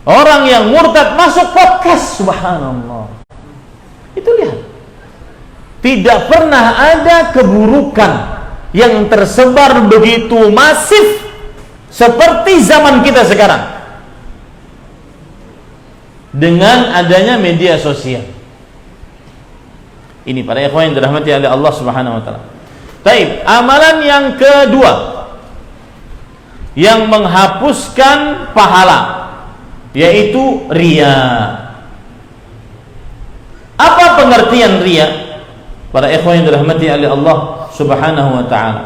Orang yang murtad masuk podcast, subhanallah, Itu lihat. Tidak pernah ada keburukan yang tersebar begitu masif seperti zaman kita sekarang dengan adanya media sosial. Ini para ikhwan yang dirahmati oleh Allah Subhanahu wa taala. Baik, amalan yang kedua yang menghapuskan pahala yaitu riya. Apa pengertian riya? Para ikhwan yang dirahmati oleh Allah Subhanahu wa taala.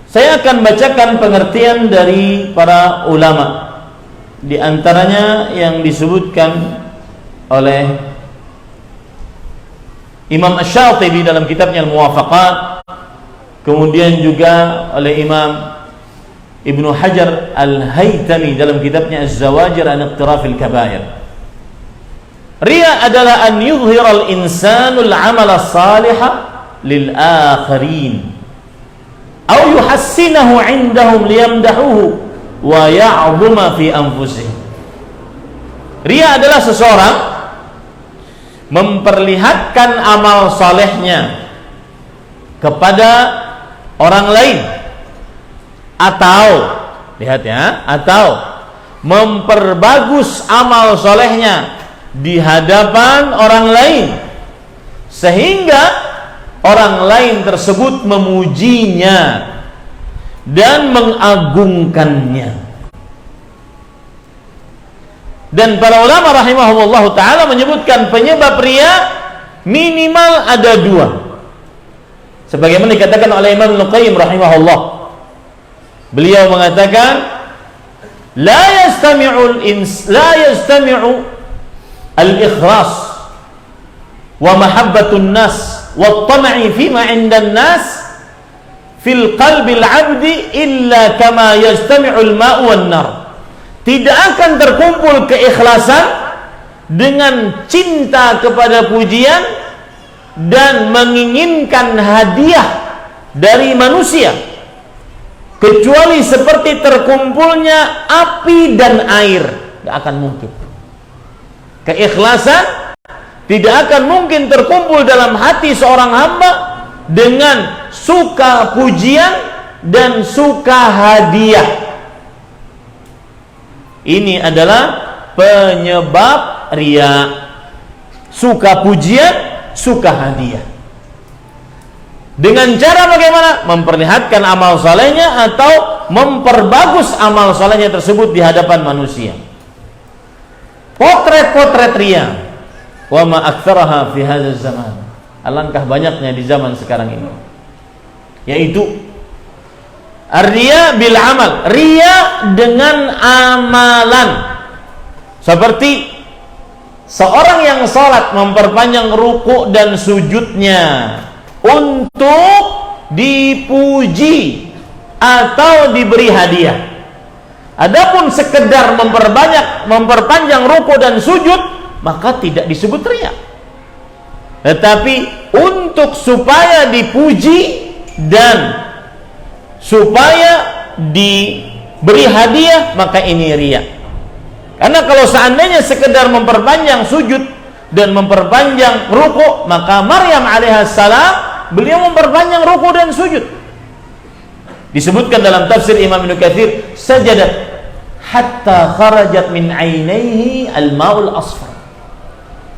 Saya akan bacakan pengertian dari para ulama. Di antaranya yang disebutkan oleh Imam Asy-Syatibi dalam kitabnya Al-Muwafaqat, kemudian juga oleh Imam Ibnu Hajar Al-Haytami dalam kitabnya Az-Zawajir an Iqtirafil Kabair. Riya adalah an yudhhira al-insanu al-'amala as-saliha lil akharin aw yuhassinahu 'indahum liyamdahuhu wa ya'dhuma fi anfusihim. Riya adalah seseorang memperlihatkan amal salehnya kepada orang lain, atau lihat ya, atau memperbagus amal salehnya di hadapan orang lain sehingga orang lain tersebut memujinya dan mengagungkannya. Dan para ulama rahimahullah ta'ala menyebutkan penyebab riya minimal ada dua, sebagaimana dikatakan oleh Imam Ibnu Qayyim rahimahullah. Beliau mengatakan la yastami'u al-ikhlas wa mahabbatun nas wa at-tam'i fima 'inda an-nas fil qalbi al-'abdi illa kama yastami'u al-ma'u wan-nar. Tidak akan terkumpul keikhlasan dengan cinta kepada pujian dan menginginkan hadiah dari manusia, kecuali seperti terkumpulnya api dan air. Tidak akan mungkin. Keikhlasan tidak akan mungkin terkumpul dalam hati seorang hamba dengan suka pujian dan suka hadiah. Ini adalah penyebab riya. Suka pujian, suka hadiah. Dengan cara bagaimana? Memperlihatkan amal salehnya atau memperbagus amal salehnya tersebut di hadapan manusia. Potret-potret riya. Wa ma aktsaraha fi hadzal zaman. Alangkah banyaknya di zaman sekarang ini. Yaitu ar-riya bil amal, riya dengan amalan. Seperti seorang yang salat memperpanjang ruku' dan sujudnya untuk dipuji atau diberi hadiah. Adapun sekedar memperpanjang ruku' dan sujud, maka tidak disebut riya. Tetapi untuk supaya dipuji dan supaya diberi hadiah, maka ini riya. Karena kalau seandainya sekedar memperpanjang sujud dan memperpanjang ruku', maka Maryam alaihissalam beliau memperpanjang ruku' dan sujud. Disebutkan dalam tafsir Imam Ibnu Katsir, sajadat hatta kharajat min ainaihi al-ma'ul asfar.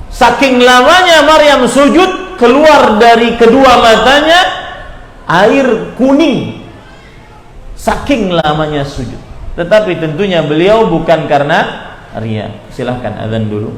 Saking lamanya Maryam sujud, keluar dari kedua matanya air kuning. Saking lamanya sujud. Tetapi tentunya beliau bukan karena riya. Silahkan azan dulu.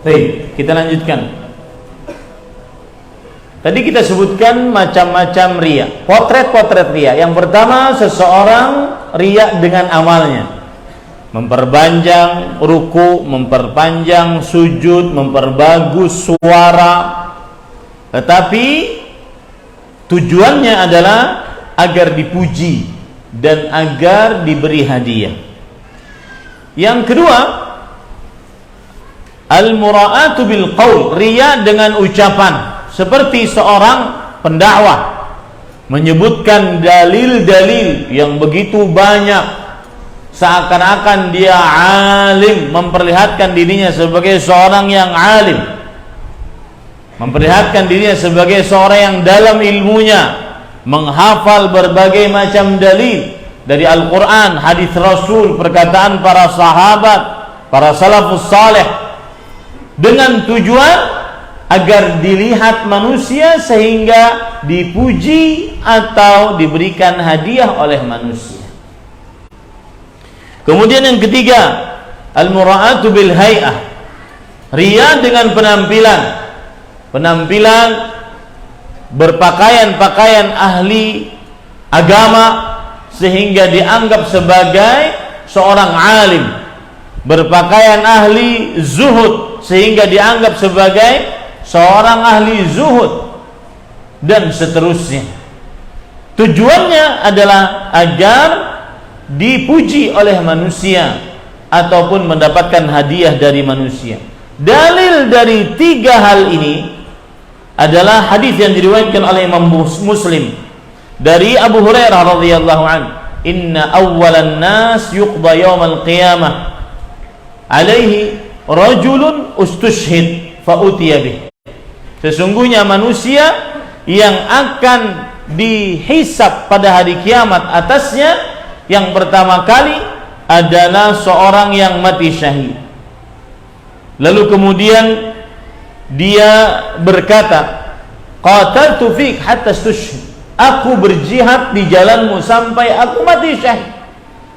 Baik, kita lanjutkan. Tadi kita sebutkan macam-macam riya, potret-potret riya. Yang pertama, seseorang riya dengan amalnya, memperpanjang ruku, memperpanjang sujud, memperbagus suara, tetapi tujuannya adalah agar dipuji dan agar diberi hadiah. Yang kedua, al-mura'atu bil qaul, riya dengan ucapan. Seperti seorang pendakwah menyebutkan dalil-dalil yang begitu banyak, seakan-akan dia alim, memperlihatkan dirinya sebagai seorang yang alim, memperlihatkan dirinya sebagai seorang yang dalam ilmunya, menghafal berbagai macam dalil dari Al-Quran, hadis Rasul, perkataan para sahabat, para salafus saleh, dengan tujuan agar dilihat manusia sehingga dipuji atau diberikan hadiah oleh manusia. Kemudian yang ketiga, al-mura'atu bil hay'ah, riya dengan penampilan berpakaian-pakaian ahli agama sehingga dianggap sebagai seorang alim, berpakaian ahli zuhud sehingga dianggap sebagai seorang ahli zuhud, dan seterusnya. Tujuannya adalah agar dipuji oleh manusia ataupun mendapatkan hadiah dari manusia. Dalil dari tiga hal ini adalah hadis yang diriwayatkan oleh Imam Muslim dari Abu Hurairah radhiyallahu anhu, inna awwalan nas yuqda yaumal qiyamah alaihi rajulun ustushhid fa utiya bih. Sesungguhnya manusia yang akan dihisab pada hari kiamat atasnya, yang pertama kali adalah seorang yang mati syahid. Lalu kemudian dia berkata, qataltu fik hatta stushhid, aku berjihad di jalanmu sampai aku mati syahid.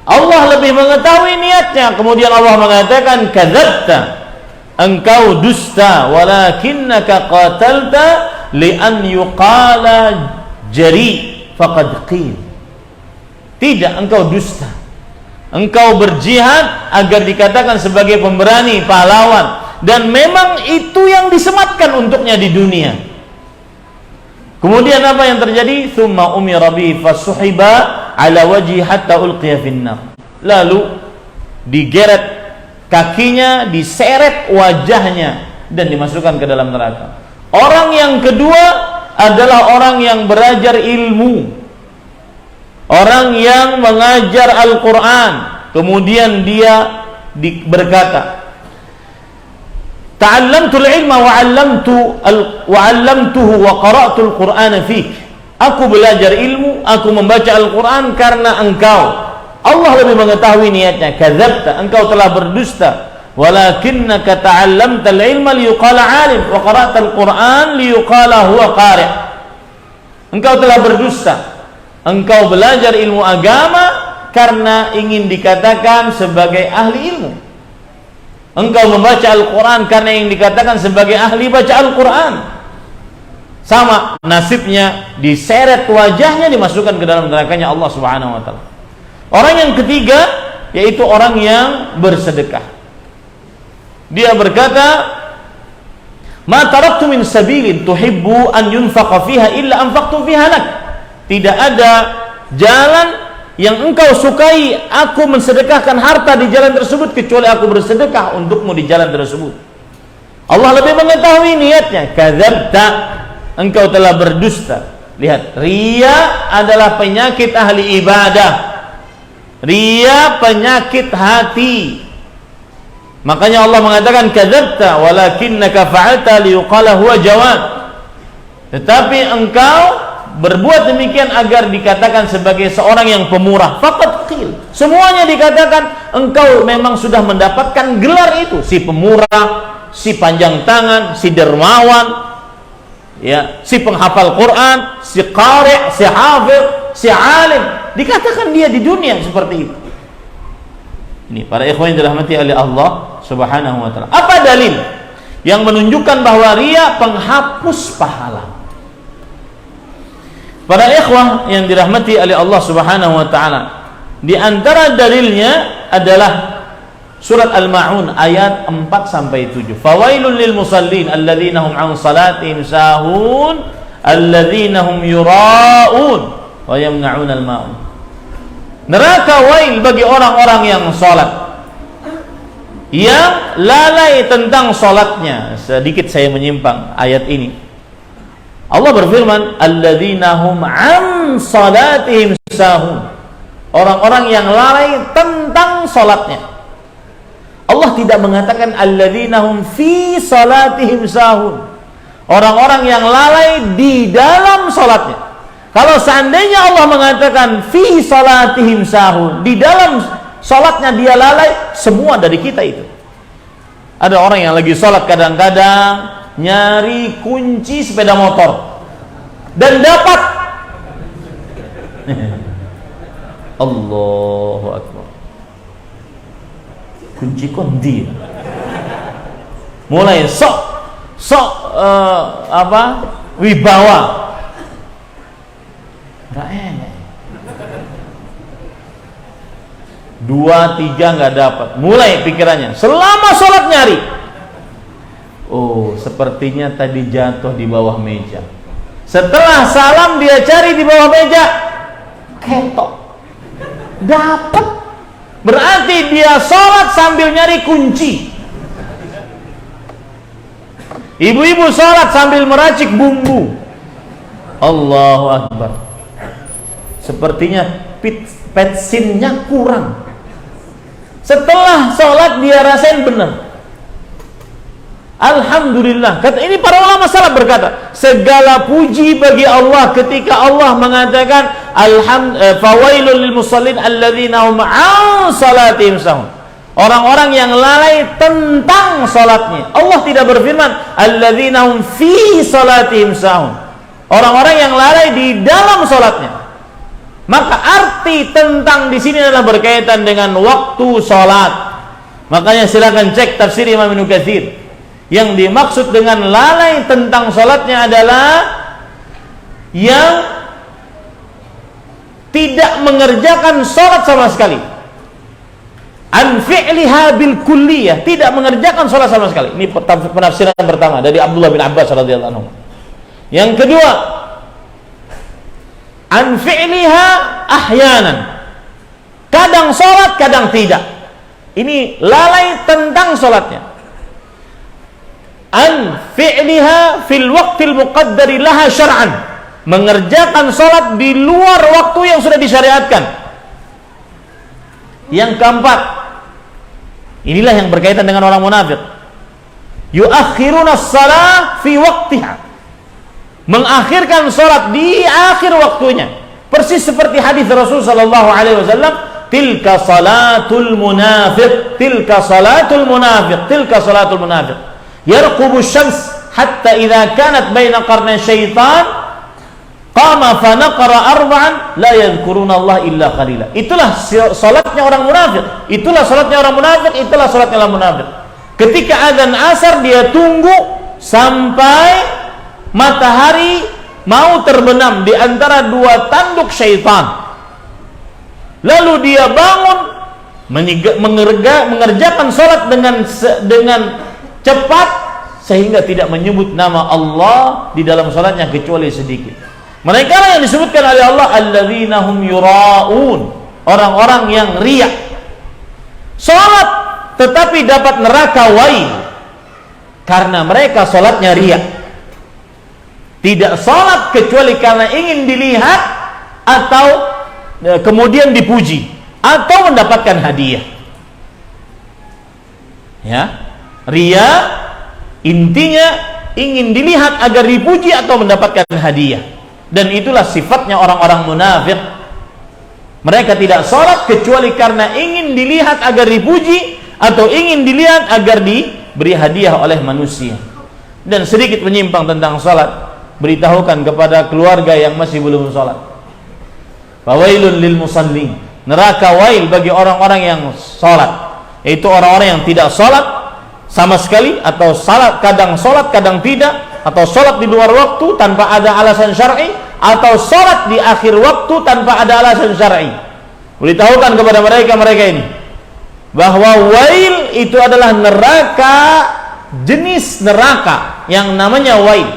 Allah lebih mengetahui niatnya. Kemudian Allah mengatakan, kadzabta, engkau dusta, walakinnaka qatalta li'an yuqala jari faqad qil. Tidak, engkau dusta, engkau berjihad agar dikatakan sebagai pemberani, pahlawan, dan memang itu yang disematkan untuknya di dunia. Kemudian apa yang terjadi? Tsumma umira bihi fasuhiba ala wajhi hatta ulqiya finnar. Lalu digeret kakinya, diseret wajahnya, dan dimasukkan ke dalam neraka. Orang yang kedua adalah orang yang belajar ilmu, orang yang mengajar Al-Quran. Kemudian dia berkata, ta'allamtul ilma wa 'allamtuhu wa qara'tul Qur'ana fik. Aku belajar ilmu, aku membaca Al-Quran karena engkau. Allah lebih mengetahui niatnya. Kadzabta, engkau telah berdusta, walakinnaka ta'allamta al-ilma liyuqala 'alim wa qara'ta al-Qur'an liyuqala huwa qari'. Engkau telah berdusta, engkau belajar ilmu agama karena ingin dikatakan sebagai ahli ilmu. Engkau membaca Al-Quran karena ingin dikatakan sebagai ahli baca Al-Quran. Sama nasibnya, diseret wajahnya, dimasukkan ke dalam nerakanya Allah Subhanahu wa ta'ala. Orang yang ketiga yaitu orang yang bersedekah. Dia berkata, ma taraktu min sabilin tuhibbu an yunfaqa fiha illa anfaqtu fiha lak. Tidak ada jalan yang engkau sukai aku mensedekahkan harta di jalan tersebut kecuali aku bersedekah untukmu di jalan tersebut. Allah lebih mengetahui niatnya. Kadzabta, engkau telah berdusta. Lihat, riya adalah penyakit ahli ibadah. Riya penyakit hati. Makanya Allah mengatakan kadzabta walakinnaka fa'alta liyuqala huwa jawad. Tetapi engkau berbuat demikian agar dikatakan sebagai seorang yang pemurah. Faqad qil. Semuanya dikatakan engkau memang sudah mendapatkan gelar itu, si pemurah, si panjang tangan, si dermawan, ya, si penghafal Quran, si qari', si hafiz, si alim. Dikatakan dia di dunia seperti itu. Ini para ikhwan yang dirahmati oleh Allah Subhanahu wa ta'ala. Apa dalil? yang menunjukkan bahwa riya penghapus pahala. Para ikhwah yang dirahmati oleh Allah Subhanahu wa taala, di antara dalilnya adalah surat Al-Ma'un ayat 4 sampai 7. Fawailul lil musallin alladzina hum 'an salatihim sahun alladzina hum yura'un wa yamna'un al-ma'un. Neraka wail bagi orang-orang yang salat, yang lalai tentang salatnya. Sedikit saya menyimpang ayat ini. Allah berfirman, alladzina hum 'an salatihim sahun. Orang-orang yang lalai tentang salatnya. Allah tidak mengatakan alladzina hum fi salatihim sahun. Orang-orang yang lalai di dalam salatnya. Kalau seandainya Allah mengatakan fi salatihim sahun, di dalam salatnya dia lalai, semua dari kita itu. Ada orang yang lagi salat kadang-kadang nyari kunci sepeda motor dan dapat. Allahu Akbar. Kunci kondi. Mulai wibawa. Nggak enak. 2, 3 nggak dapat. Mulai pikirannya selama sholat nyari. Oh, sepertinya tadi jatuh di bawah meja. Setelah salam dia cari di bawah meja, ketok. Dapat. Berarti dia sholat sambil nyari kunci. Ibu-ibu sholat sambil meracik bumbu. Allahu Akbar. Sepertinya petsinnya kurang. Setelah sholat dia rasain benar. Alhamdulillah. Kata ini para ulama salaf berkata, segala puji bagi Allah ketika Allah mengatakan fawailul lil musallin alladzina hum 'an salatihim sahun. Orang-orang yang lalai tentang salatnya. Allah tidak berfirman alladzina hum fi salatihim sahun. Orang-orang yang lalai di dalam salatnya. Maka arti tentang di sini adalah berkaitan dengan waktu salat. Makanya silakan cek tafsir Imam Ibnu Katsir. Yang dimaksud dengan lalai tentang salatnya adalah yang tidak mengerjakan salat sama sekali. An fi'liha bil kulliyah, tidak mengerjakan salat sama sekali. Ini penafsiran pertama dari Abdullah bin Abbas radhiyallahu anhu. Yang kedua, an fi'liha ahyanan. Kadang salat, kadang tidak. Ini lalai tentang salatnya. An fi'liha fil waqtil muqaddari laha syar'an, mengerjakan salat di luar waktu yang sudah disyariatkan. Yang keempat, inilah yang berkaitan dengan orang munafik. Yuakhiruna as-salah fi waqtiha, mengakhirkan salat di akhir waktunya. Persis seperti hadis Rasul sallallahu alaihi wasallam, tilka salatul munafiq, tilka salatul munafiq, tilka salatul munafiq. Yarqubu syams hatta idza kanat baina qarnay syaitan qama fa naqara arba'an la yadhkuruna Allah illa qalila. Itulah salatnya orang munafik. Itulah salatnya orang munafik, itulah salatnya orang munafik. Ketika azan asar dia tunggu sampai matahari mau terbenam di antara dua tanduk syaitan. Lalu dia bangun mengerjakan salat dengan cepat sehingga tidak menyebut nama Allah di dalam salatnya kecuali sedikit. Mereka lah yang disebutkan oleh Allah alladzina hum yura'un, orang-orang yang riya. Salat tetapi dapat neraka wail karena mereka salatnya riya. Tidak salat kecuali karena ingin dilihat atau kemudian dipuji atau mendapatkan hadiah. Ya. Riya intinya ingin dilihat agar dipuji atau mendapatkan hadiah. Dan itulah sifatnya orang-orang munafik. Mereka tidak salat kecuali karena ingin dilihat agar dipuji atau ingin dilihat agar diberi hadiah oleh manusia. Dan sedikit menyimpang tentang salat, beritahukan kepada keluarga yang masih belum salat. Fawailun lil musallin, neraka wail bagi orang-orang yang salat, yaitu orang-orang yang tidak salat sama sekali, atau kadang sholat kadang tidak, atau sholat di luar waktu tanpa ada alasan syar'i, atau sholat di akhir waktu tanpa ada alasan syar'i. Beritahukan kepada mereka ini bahwa wail itu adalah neraka, jenis neraka yang namanya wail.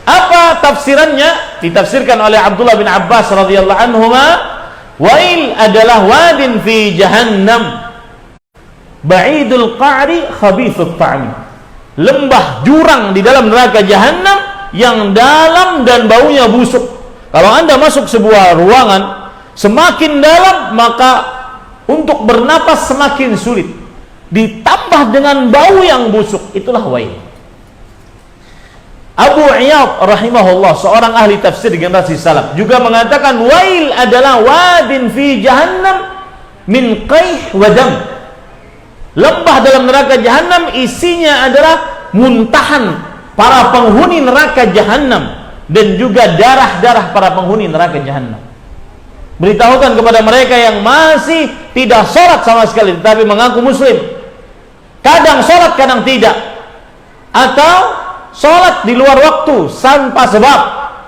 Apa tafsirannya? Ditafsirkan oleh Abdullah bin Abbas radhiyallahu anhuma, wail adalah wadin fi jahannam ba'idul qa'ri khabithut ta'mi, lembah jurang di dalam neraka jahannam yang dalam dan baunya busuk. Kalau Anda masuk sebuah ruangan semakin dalam, maka untuk bernapas semakin sulit, ditambah dengan bau yang busuk, itulah wail. Abu Iyad rahimahullah, seorang ahli tafsir generasi salaf, juga mengatakan wail adalah wadin fi jahannam min qaih wa dam, lembah dalam neraka jahannam isinya adalah muntahan para penghuni neraka jahannam dan juga darah-darah para penghuni neraka jahannam. Beritahukan kepada mereka yang masih tidak sholat sama sekali tetapi mengaku muslim, kadang sholat kadang tidak, atau sholat di luar waktu tanpa sebab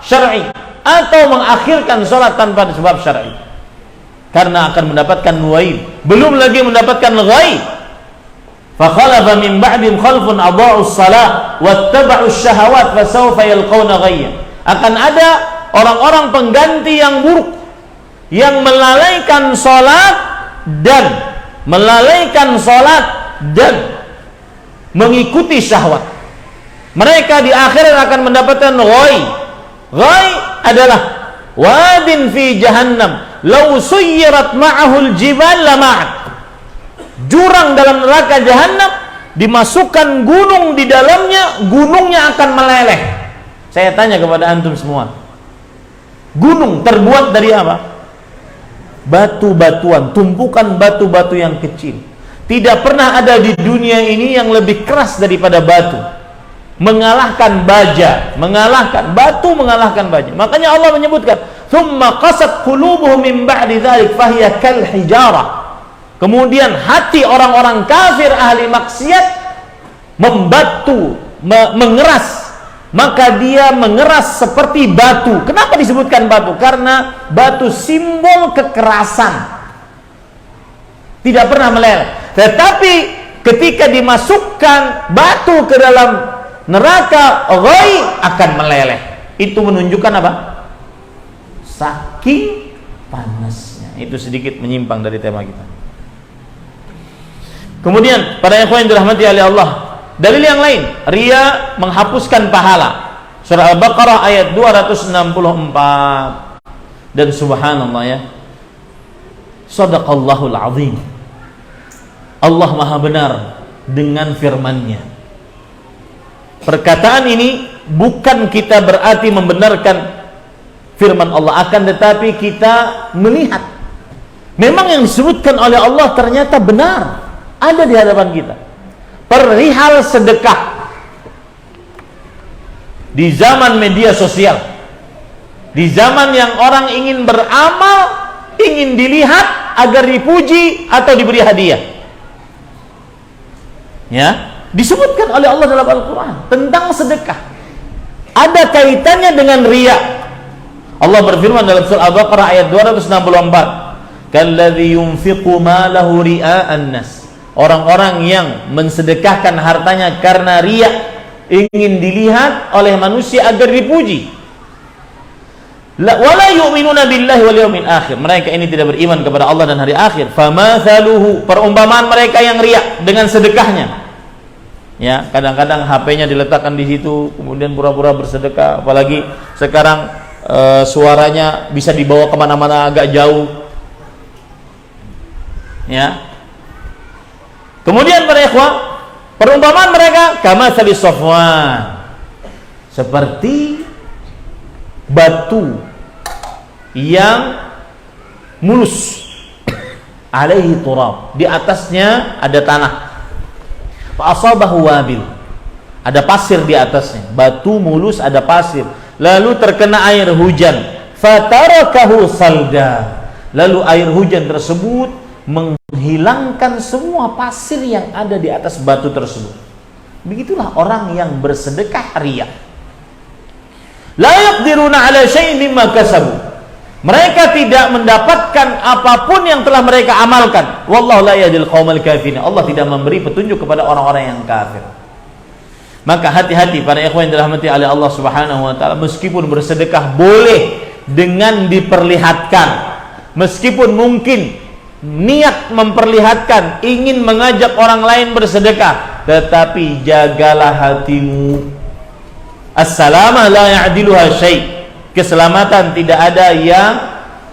syar'i, atau mengakhirkan sholat tanpa sebab syar'i, karena akan mendapatkan wail, belum lagi mendapatkan ghaib. Fakhalafa min ba'dihim khalfun adha'us salah wattaba'us syahawat fasawfa yalqawna ghayya. Akan ada orang-orang pengganti yang buruk yang melalaikan sholat dan mengikuti syahwat. Mereka di akhirat akan mendapatkan ghai. Ghai adalah wadin fi jahannam law suyyirat ma'ahul jibal lama'at, jurang dalam neraka jahannam, dimasukkan gunung di dalamnya, gunungnya akan meleleh. Saya tanya kepada antum semua, gunung terbuat dari apa? Batu-batuan, tumpukan batu-batu yang kecil. Tidak pernah ada di dunia ini yang lebih keras daripada batu, mengalahkan baja, mengalahkan batu, mengalahkan baja. Makanya Allah menyebutkan, "Tsumma qasat qulubuhum min ba'di dzalik fahiya kal hijarah." Kemudian hati orang-orang kafir ahli maksiat membatu, mengeras, maka dia mengeras seperti batu. Kenapa disebutkan batu? Karena batu simbol kekerasan, tidak pernah meleleh. Tetapi ketika dimasukkan batu ke dalam neraka ghai, akan meleleh. Itu menunjukkan apa? Saking panasnya. Itu sedikit menyimpang dari tema kita. Kemudian para ikhwan yang dirahmati oleh Allah, dalil yang lain, riya menghapuskan pahala. Surah Al-Baqarah ayat 264. Dan subhanallah ya, Shadaqallahul azim, Allah maha benar dengan firman-Nya. Perkataan ini bukan kita berarti membenarkan firman Allah, akan tetapi kita melihat memang yang disebutkan oleh Allah ternyata benar, ada di hadapan kita. Perihal sedekah di zaman media sosial, di zaman yang orang ingin beramal, ingin dilihat agar dipuji atau diberi hadiah, ya, disebutkan oleh Allah dalam Al-Quran tentang sedekah, ada kaitannya dengan riya. Allah berfirman dalam surah Al-Baqarah ayat 264, "Kalladzi yunfiqu malahu ria'an nas." Orang-orang yang mensedekahkan hartanya karena riya, ingin dilihat oleh manusia agar dipuji. Wala yu'minuna billahi wal yawmil akhir. Mereka ini tidak beriman kepada Allah dan hari akhir. Famathaluhu, perumpamaan mereka yang riya dengan sedekahnya. Ya, kadang-kadang HP-nya diletakkan di situ, kemudian pura-pura bersedekah. Apalagi sekarang suaranya bisa dibawa kemana-mana agak jauh. Ya. Kemudian para ikhwah, perumpamaan mereka kama sali Safwan, seperti batu yang mulus, alaihi turab, di atasnya ada tanah. Fa asabahu wabil, ada pasir di atasnya, batu mulus ada pasir, lalu terkena air hujan, fatarakahu salda, lalu air hujan tersebut menghilang menghilangkan semua pasir yang ada di atas batu tersebut. Begitulah orang yang bersedekah riya. La yaqdiruna ala syai'in mimma kasabu. Mereka tidak mendapatkan apapun yang telah mereka amalkan. Wallahu la yahdil qaumal kafirin. Allah tidak memberi petunjuk kepada orang-orang yang kafir. Maka hati-hati para ikhwan yang dirahmati oleh Allah Subhanahu wa taala, meskipun bersedekah boleh dengan diperlihatkan, meskipun mungkin niat memperlihatkan, ingin mengajak orang lain bersedekah, tetapi jagalah hatimu. As-salamah la ya'diluha syai'. Keselamatan tidak ada yang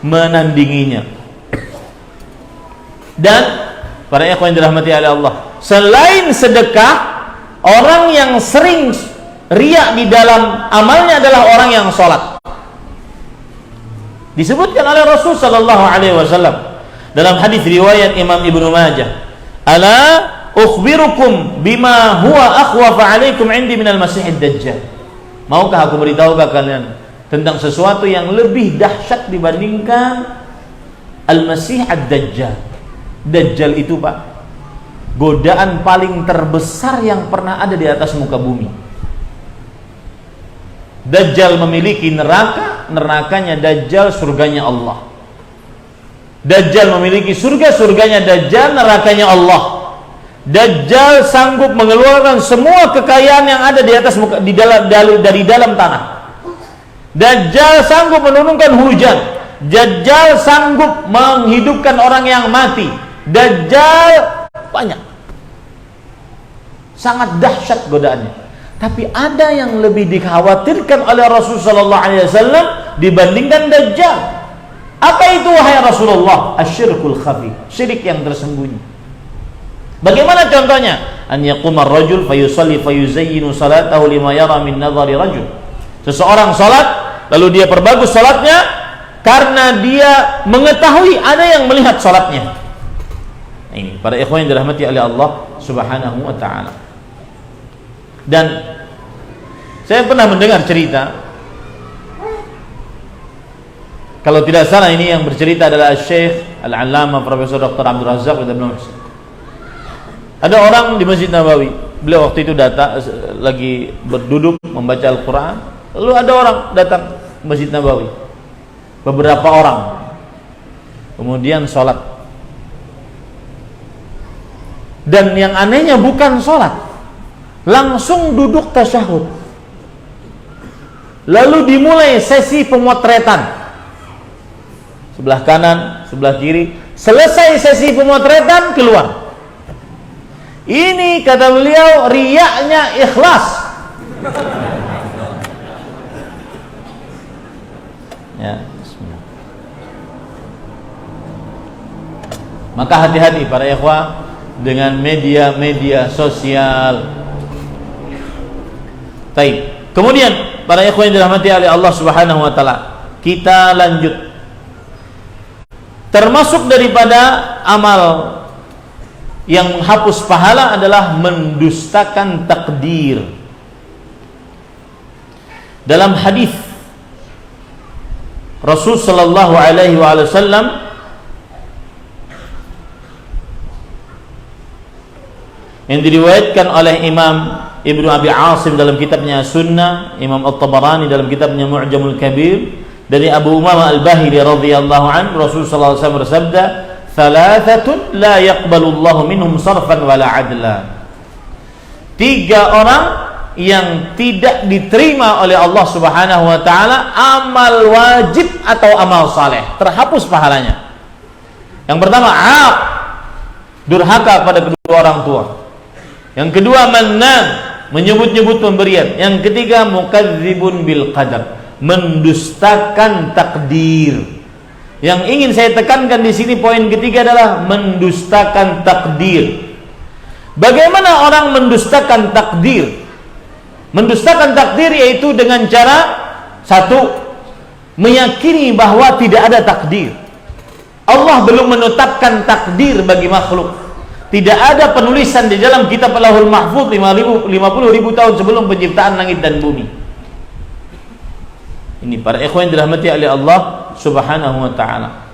menandinginya. Dan para ikhwan yang dirahmati oleh Allah, selain sedekah, orang yang sering riya di dalam amalnya adalah orang yang sholat. Disebutkan oleh Rasul sallallahu alaihi wasallam dalam hadis riwayat Imam Ibnu Majah, "Ala ukhbirukum bima huwa akhwafa alaikum 'indi minal Masiihid Dajjal." Maukah aku beritahu ke kalian tentang sesuatu yang lebih dahsyat dibandingkan Al-Masih Ad-Dajjal. Dajjal itu, Pak, godaan paling terbesar yang pernah ada di atas muka bumi. Dajjal memiliki neraka, nerakanya Dajjal, surganya Allah. Dajjal memiliki surga, surganya Dajjal, nerakanya Allah. Dajjal sanggup mengeluarkan semua kekayaan yang ada di atas muka, dari dalam tanah. Dajjal sanggup menurunkan hujan. Dajjal sanggup menghidupkan orang yang mati. Dajjal banyak, sangat dahsyat godaannya. Tapi ada yang lebih dikhawatirkan oleh Rasulullah SAW dibandingkan Dajjal. Apa itu wahai Rasulullah? Asyirkul khafi, syirik yang tersembunyi. Bagaimana contohnya? An yaqumar rajul fayusalli fayuzayyinu salatahu lima yara min nadhari rajul. Seseorang salat, lalu dia perbagus salatnya karena dia mengetahui ada yang melihat salatnya. Ini para ikhwan yang dirahmati oleh Allah Subhanahu wa taala. Dan saya pernah mendengar cerita, kalau tidak salah ini yang bercerita adalah Syekh Al-Allamah Profesor Dr. Abdul Razak bin Muhsin. Ada orang di Masjid Nabawi, beliau waktu itu datang lagi berduduk membaca Al-Quran, lalu ada orang datang ke Masjid Nabawi, beberapa orang, kemudian sholat. Dan yang anehnya bukan sholat, langsung duduk tasyahud. Lalu dimulai sesi pemotretan, sebelah kanan, sebelah kiri. Selesai sesi pemotretan, keluar. Ini kata beliau riyaknya ikhlas. Ya, bismillah. Maka hati-hati para ikhwah dengan media-media sosial. Baik. Kemudian para ikhwan yang dirahmati oleh Allah Subhanahu wa taala, kita lanjut. Termasuk daripada amal yang menghapus pahala adalah mendustakan takdir. Dalam hadis Rasul sallallahu alaihi wasallam yang diriwayatkan oleh Imam Ibnu Abi Asim dalam kitabnya Sunnah, Imam At-Tabarani dalam kitabnya Mu'jamul Kabir, dari Abu Umamah Al-Bahili radhiyallahu anhu, Rasul sallallahu alaihi wasallam bersabda, "Thalathatun la yaqbalullahu minhum sarfan wala adla." 3 orang yang tidak diterima oleh Allah Subhanahu wa taala amal wajib atau amal saleh, terhapus pahalanya. Yang pertama, durhaka pada kedua orang tua. Yang kedua, mannan, menyebut-nyebut pemberian. Yang ketiga, mukadzibun bil qadar, mendustakan takdir. Yang ingin saya tekankan di sini, poin ketiga adalah mendustakan takdir. Bagaimana orang mendustakan takdir? Mendustakan takdir yaitu dengan cara satu, meyakini bahwa tidak ada takdir. Allah belum menetapkan takdir bagi makhluk. Tidak ada penulisan di dalam kitab Lauhul Mahfuz 50.000 tahun sebelum penciptaan langit dan bumi. Ini para ikhwan yang dirahmati oleh Allah Subhanahu wa taala.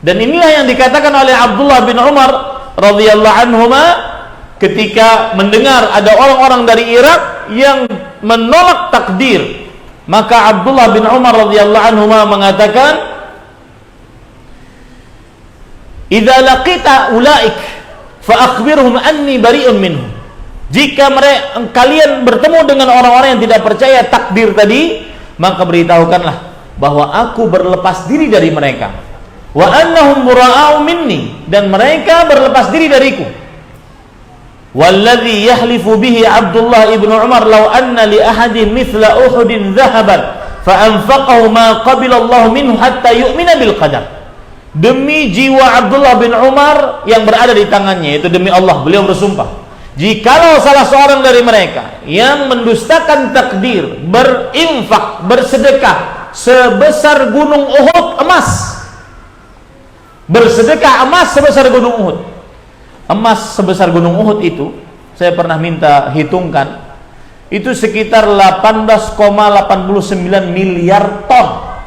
Dan inilah yang dikatakan oleh Abdullah bin Umar radhiyallahu anhuma ketika mendengar ada orang-orang dari Irak yang menolak takdir. Maka Abdullah bin Umar radhiyallahu anhuma mengatakan, "Idza laqita ulaik fa akhbirhum anni bari'un minhum." Jika kalian bertemu dengan orang-orang yang tidak percaya takdir tadi, maka beritahukanlah bahwa aku berlepas diri dari mereka. Wa annahum bura'u minni, dan mereka berlepas diri dariku. Walladzi yahlifu bihi Abdullah ibnu Umar law anna li ahadin mithla Uhudin dhahaban fa anfaqahu ma qabila Allah minhu hatta yu'mina bil qadar. Demi jiwa Abdullah bin Umar yang berada di tangannya, itu demi Allah beliau bersumpah, jikalau salah seorang dari mereka yang mendustakan takdir berinfak, bersedekah sebesar gunung Uhud emas, bersedekah emas sebesar gunung Uhud. Emas sebesar gunung Uhud itu, saya pernah minta hitungkan, itu sekitar 18,89 miliar ton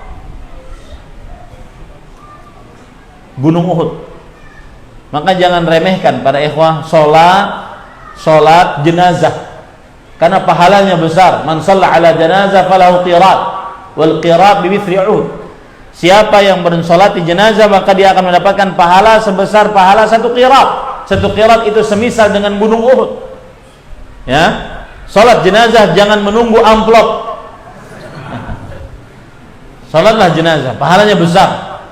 gunung Uhud. Maka jangan remehkan para ikhwah sholat jenazah, karena pahalanya besar. Man shalla ala janazah falahu qirat wal qirat bimithli Uhud. Siapa yang bersolati jenazah maka dia akan mendapatkan pahala sebesar pahala satu qirat. Satu qirat itu semisal dengan gunung Uhud. Ya, salat jenazah jangan menunggu amplop. Salatlah jenazah, pahalanya besar.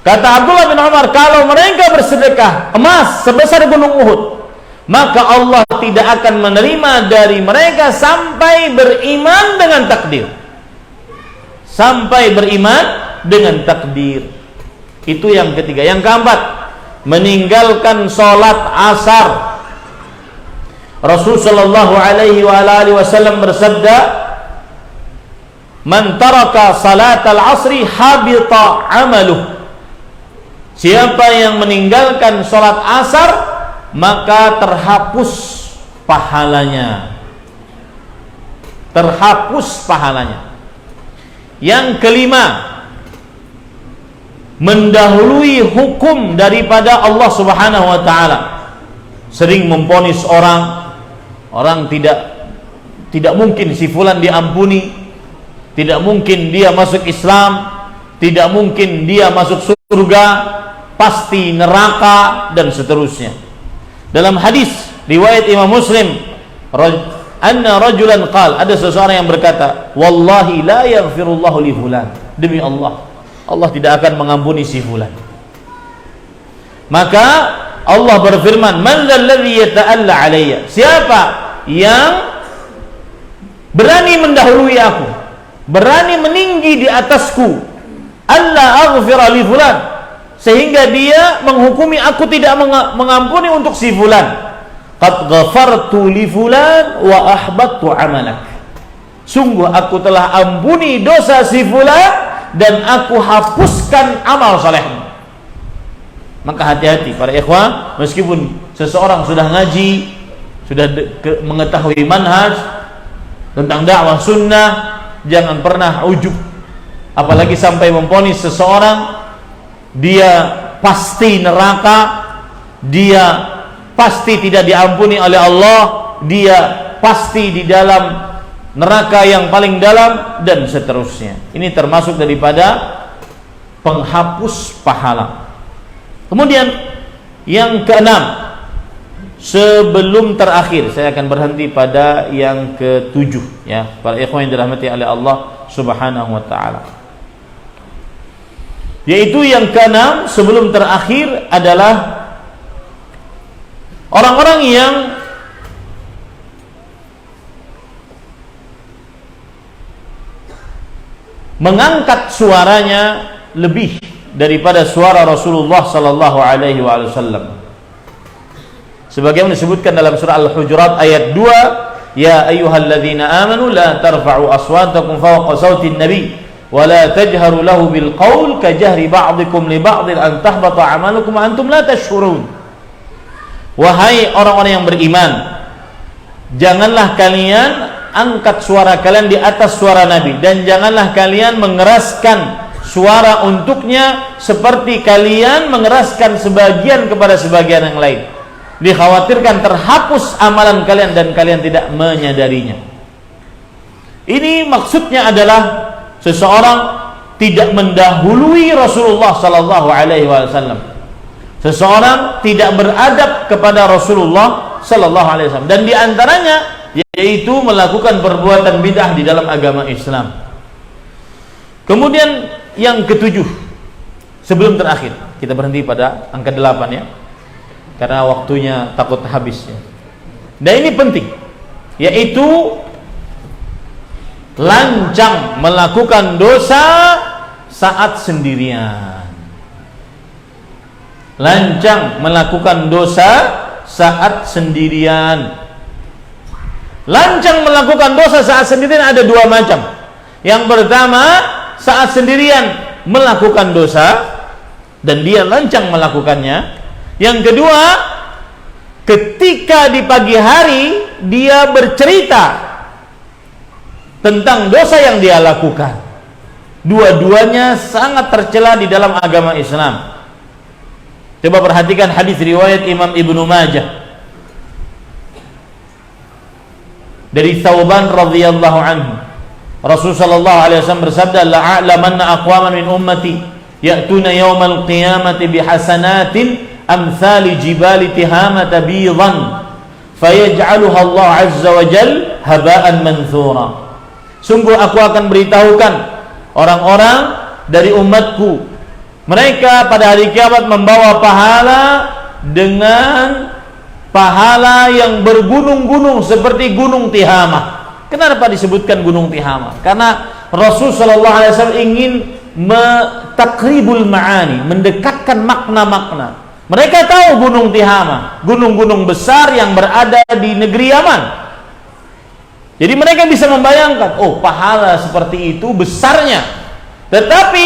Kata Abdullah bin Umar, kalau mereka bersedekah emas sebesar gunung Uhud, maka Allah tidak akan menerima dari mereka sampai beriman dengan takdir. Sampai beriman dengan takdir. Itu yang ketiga. Yang keempat, meninggalkan sholat asar. Rasul sallallahu alaihi wa alihi wasallam bersabda, "Man taraka salatal asri habita amaluh." Siapa yang meninggalkan sholat asar, maka terhapus pahalanya. Terhapus pahalanya. Yang kelima, mendahului hukum daripada Allah Subhanahu wa taala. Sering memponis orang tidak mungkin si fulan diampuni, tidak mungkin dia masuk Islam, tidak mungkin dia masuk surga, pasti neraka, dan seterusnya. Dalam hadis riwayat Imam Muslim, anna rajulan qala, ada seseorang yang berkata, wallahi la yaghfirullahu li fulan, demi Allah, Allah tidak akan mengampuni si fulan. Maka Allah berfirman, man dzalladzi yata'alla alayya, siapa yang berani mendahului aku, berani meninggi di atasku, alla aghfira li fulan, sehingga dia menghukumi aku tidak mengampuni untuk si fulan. Qad ghafartu li fulan wa ahbattu amalak, sungguh aku telah ampuni dosa si fulan dan aku hapuskan amal salehmu. Maka hati-hati para ikhwah, meskipun seseorang sudah ngaji, sudah mengetahui manhaj tentang dakwah sunnah, jangan pernah ujub, apalagi sampai memvonis seseorang dia pasti neraka, dia pasti tidak diampuni oleh Allah, dia pasti di dalam neraka yang paling dalam, dan seterusnya. Ini termasuk daripada penghapus pahala. Kemudian yang keenam, sebelum terakhir, saya akan berhenti pada yang ketujuh, ya para ikhwan yang dirahmati oleh Allah Subhanahu wa taala. Yaitu yang keenam, sebelum terakhir adalah orang-orang yang mengangkat suaranya lebih daripada suara Rasulullah sallallahu alaihi wasallam. Sebagaimana disebutkan dalam surah Al-Hujurat ayat 2, ya ayyuhalladzina amanu la tarfa'u aswatakum fawqa sautin nabi wa la tajharu lahu bil qaul kajahri ba'dikum li ba'din an tahbata a'malukum wa antum la tash'urun. Wahai orang-orang yang beriman, janganlah kalian angkat suara kalian di atas suara Nabi, dan janganlah kalian mengeraskan suara untuknya seperti kalian mengeraskan sebagian kepada sebagian yang lain. Dikhawatirkan terhapus amalan kalian dan kalian tidak menyadarinya. Ini maksudnya adalah seseorang tidak mendahului Rasulullah sallallahu alaihi wasallam. Seseorang tidak beradab kepada Rasulullah sallallahu alaihi wasallam, dan di antaranya yaitu melakukan perbuatan bid'ah di dalam agama Islam. Kemudian yang ketujuh, sebelum terakhir, kita berhenti pada angka 8 ya, karena waktunya takut habis ya. Dan ini penting, yaitu lancang melakukan dosa saat sendirian. Lancang melakukan dosa saat sendirian. Lancang melakukan dosa saat sendirian ada dua macam. Yang pertama, saat sendirian melakukan dosa dan dia lancang melakukannya. Yang kedua, ketika di pagi hari dia bercerita tentang dosa yang dia lakukan. Dua-duanya sangat tercela di dalam agama Islam. Coba perhatikan hadis riwayat Imam Ibnu Majah dari Thauban radhiyallahu anhu. Rasul sallallahu alaihi wasallam bersabda, la'alamanna aqwaman min ummati ya'tuna yaumal qiyamati bihasanatin amsali jibali tihamata bidan fayaj'aluha Allah azza wa jal haba'an manthura. Sungguh aku akan beritahukan orang-orang dari umatku, mereka pada hari kiamat membawa pahala dengan pahala yang bergunung-gunung seperti gunung Tihamah. Kenapa disebutkan gunung Tihamah? Karena Rasul sallallahu alaihi wasallam ingin takribul ma'ani, mendekatkan makna-makna. Mereka tahu gunung Tihamah, gunung-gunung besar yang berada di negeri Yaman. Jadi mereka bisa membayangkan, oh pahala seperti itu besarnya. Tetapi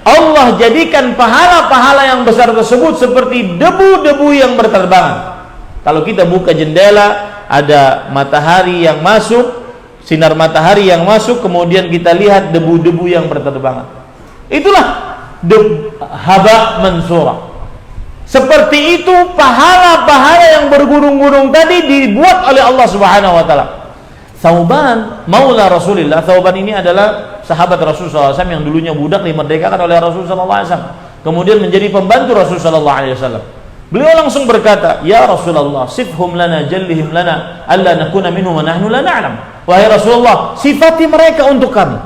Allah jadikan pahala-pahala yang besar tersebut seperti debu-debu yang berterbangan. Kalau kita buka jendela, ada matahari yang masuk, sinar matahari yang masuk, kemudian kita lihat debu-debu yang berterbangan. Itulah haba mansura. Seperti itu pahala-pahala yang bergunung-gunung tadi dibuat oleh Allah Subhanahu wa taala. Thauban maula Rasulullah. Thauban ini adalah sahabat Rasulullah SAW yang dulunya budak dimerdekakan oleh Rasulullah SAW, kemudian menjadi pembantu Rasulullah SAW. Beliau langsung berkata, ya Rasulullah, sifhum lana jallihim lana alla nakuna minhum wa nahnu la na'lam. Wahai Rasulullah, sifati mereka untuk kami,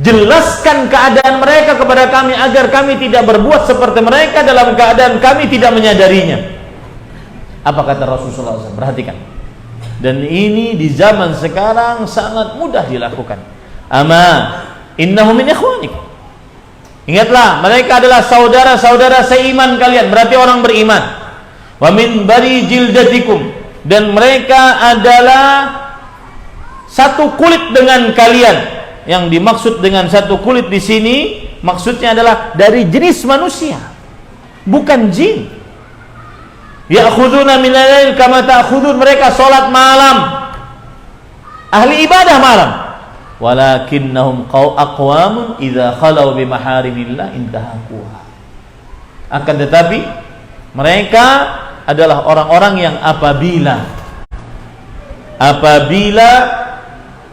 jelaskan keadaan mereka kepada kami agar kami tidak berbuat seperti mereka dalam keadaan kami tidak menyadarinya. Apa kata Rasulullah SAW? Perhatikan. Dan ini di zaman sekarang sangat mudah dilakukan. Ama innahum min ikhwanik. Ingatlah, mereka adalah saudara-saudara seiman kalian, berarti orang beriman. Wa min bari jildatikum, dan mereka adalah satu kulit dengan kalian. Yang dimaksud dengan satu kulit di sini maksudnya adalah dari jenis manusia, bukan jin. Ya'khuduna min al-lail kama ta'khudun, mereka salat malam, ahli ibadah malam. Walakinnahum aqwamun idza khalau bi maharimillah intahaquha. Akan tetapi mereka adalah orang-orang yang apabila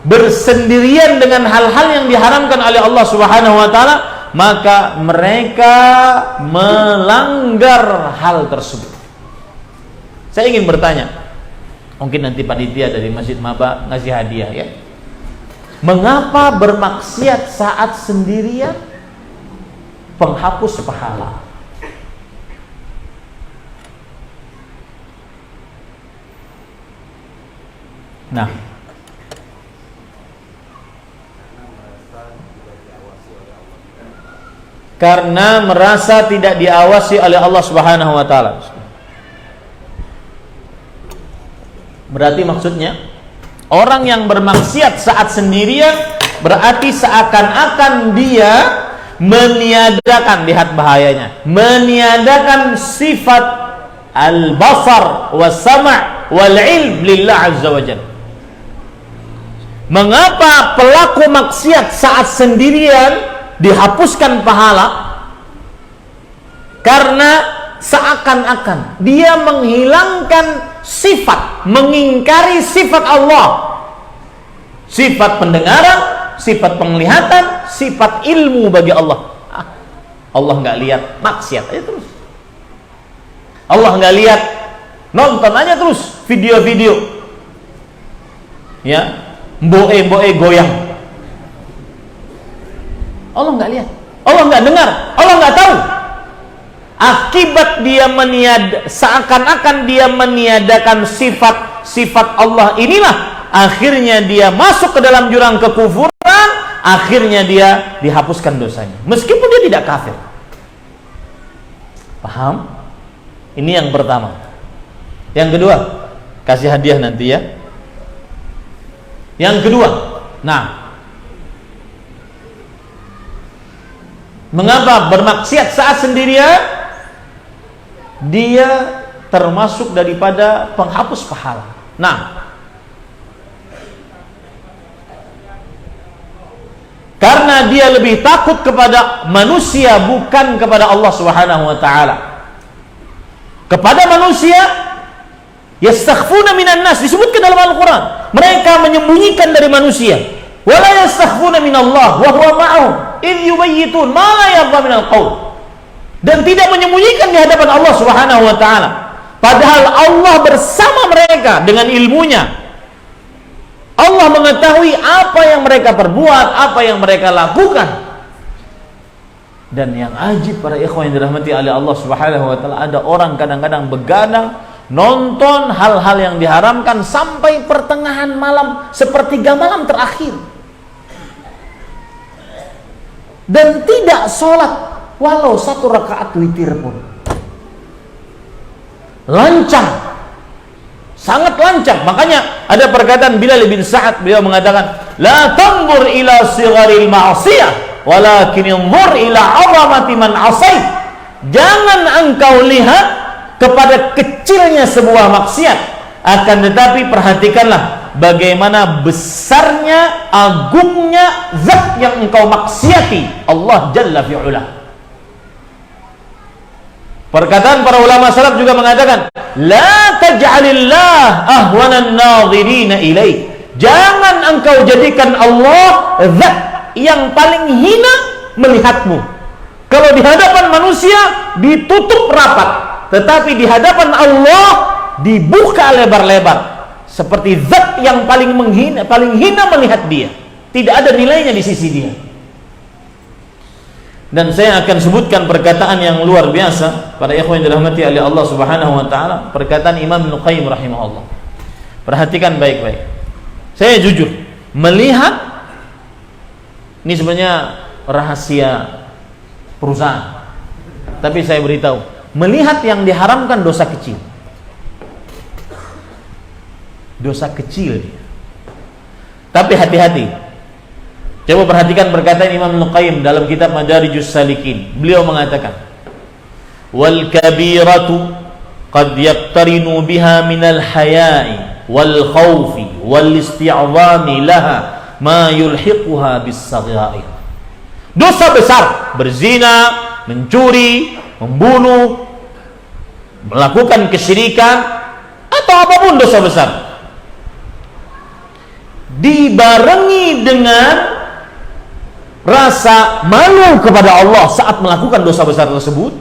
bersendirian dengan hal-hal yang diharamkan oleh Allah Subhanahu wa taala, maka mereka melanggar hal tersebut. Saya ingin bertanya, mungkin nanti panitia dari Masjid Maba ngasih hadiah ya. Mengapa bermaksiat saat sendirian penghapus pahala? Nah, karena merasa tidak diawasi oleh Allah Subhanahu wa taala. Berarti maksudnya orang yang bermaksiat saat sendirian berarti seakan-akan dia meniadakan, lihat bahayanya, meniadakan sifat al-basar was-sama' wal-ilm lillah azza wa jalla. Mengapa pelaku maksiat saat sendirian dihapuskan pahala karena seakan-akan dia menghilangkan sifat, mengingkari sifat Allah, sifat pendengaran, sifat penglihatan, sifat ilmu bagi Allah. Allah nggak lihat, maksiat aja terus. Allah nggak lihat, nonton aja terus video-video, ya, mboe goyang. Allah nggak lihat, Allah nggak dengar, Allah nggak tahu. Akibat dia seakan-akan dia meniadakan sifat Allah inilah, akhirnya dia masuk ke dalam jurang kekufuran, akhirnya dia dihapuskan dosanya, meskipun dia tidak kafir. Paham? Ini yang pertama. Yang kedua, kasih hadiah nanti ya. Yang kedua, nah, mengapa bermaksiat saat sendirian? Dia termasuk daripada penghapus pahala. Nah, karena dia lebih takut kepada manusia bukan kepada Allah Subhanahu wa taala. Kepada manusia, yastakhfuna minan nas, disebutkan dalam Al-Qur'an, mereka menyembunyikan dari manusia. Wala yastakhfuna minallah wa huwa ma'ahum idh yubayyitun ma la yarda minal qaul. Dan tidak menyembunyikan di hadapan Allah Subhanahu wa taala, padahal Allah bersama mereka dengan ilmunya. Allah mengetahui apa yang mereka perbuat, apa yang mereka lakukan. Dan yang ajib para ikhwan yang dirahmati oleh Allah Subhanahu wa taala, ada orang kadang-kadang begadang nonton hal-hal yang diharamkan sampai pertengahan malam, sepertiga malam terakhir, dan tidak sholat walau 1 rakaat witir pun. Lancang, sangat lancang. Makanya ada perkataan Bilal bin Sa'ad, beliau mengatakan, la tanzur ila sigharil ma'siyah walakin inzur ila 'azamati man 'asait. Jangan engkau lihat kepada kecilnya sebuah maksiat, akan tetapi perhatikanlah bagaimana besarnya, agungnya zat yang engkau maksiati, Allah Jalla fi'ula. Perkataan para ulama salaf juga mengatakan, la taj'alillah ahwanan nadhirina ilaih. Jangan engkau jadikan Allah zat yang paling hina melihatmu. Kalau di hadapan manusia ditutup rapat, tetapi di hadapan Allah dibuka lebar-lebar, seperti zat yang paling hina melihat dia. Tidak ada nilainya di sisi dia. Dan saya akan sebutkan perkataan yang luar biasa para ikhwan yang dirahmati oleh Allah Subhanahu wa taala, perkataan Imam Ibnu Qayyim rahimahullah. Perhatikan baik-baik. Saya jujur melihat, ini sebenarnya rahasia perusahaan, tapi saya beritahu, melihat yang diharamkan dosa kecil. Dosa kecil. Tapi hati-hati. Coba perhatikan perkataan Imam Ibnu Qayyim dalam kitab Madarijus Salikin. Beliau mengatakan, wal kabiratu qad yaqtarinu biha minal haya'i wal khawfi wal isti'zami laha ma yulhiquha bis saghair. Dosa besar, berzina, mencuri, membunuh, melakukan kesyirikan, atau apapun dosa besar, dibarengi dengan rasa malu kepada Allah saat melakukan dosa besar tersebut,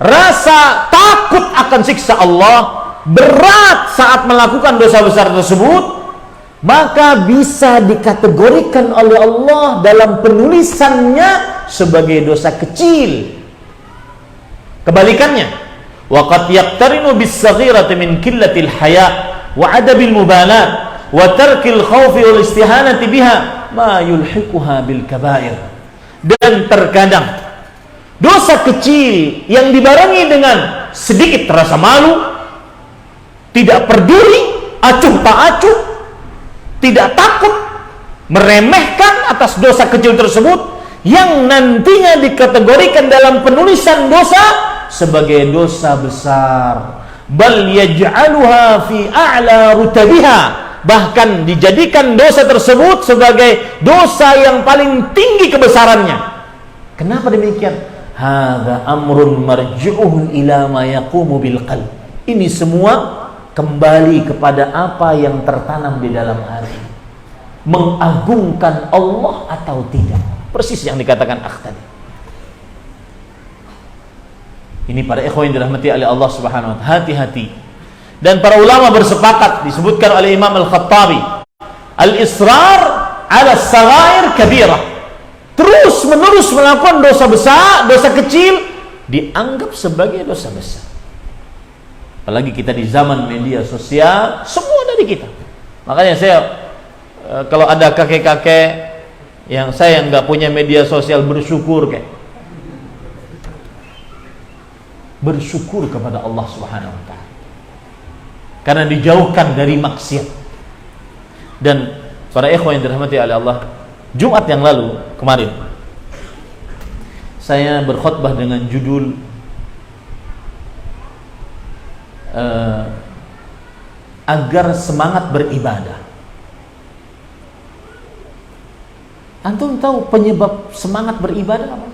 rasa takut akan siksa Allah berat saat melakukan dosa besar tersebut, maka bisa dikategorikan oleh Allah dalam penulisannya sebagai dosa kecil. Kebalikannya, waqad yaqtarinu bis-saghirati min qillatil haya' wa 'adabil mubalat wa tarkil khawfi wal istihanati biha ma yulhiquha bil kabair. Dan terkadang dosa kecil yang dibarengi dengan sedikit rasa malu, tidak peduli, acuh tak acuh, tidak takut, meremehkan atas dosa kecil tersebut, yang nantinya dikategorikan dalam penulisan dosa sebagai dosa besar. Bal yaj'aluha fi a'la rutabiha, bahkan dijadikan dosa tersebut sebagai dosa yang paling tinggi kebesarannya. Kenapa demikian? Hadza amrun marji'uhu ila ma yaqumu bil qalb. Ini semua kembali kepada apa yang tertanam di dalam hati. Mengagungkan Allah atau tidak. Persis yang dikatakan akh tadi. Ini para ikhwan yang dirahmati oleh Allah Subhanahu wa taala, hati-hati. Dan para ulama bersepakat, disebutkan oleh Imam Al-Khattabi, al-israr 'ala as-saghair kabirah. Terus menerus melakukan dosa besar, dosa kecil dianggap sebagai dosa besar. Apalagi kita di zaman media sosial, semua dari kita. Makanya saya kalau ada kakek-kakek yang saya nggak punya media sosial, bersyukur bersyukur kepada Allah Subhanahu wa taala. Karena dijauhkan dari maksiat. Dan para ikhwan yang dirahmati oleh Allah, Jumat yang lalu kemarin saya berkhutbah dengan judul agar semangat beribadah. Antum tahu penyebab semangat beribadah apa?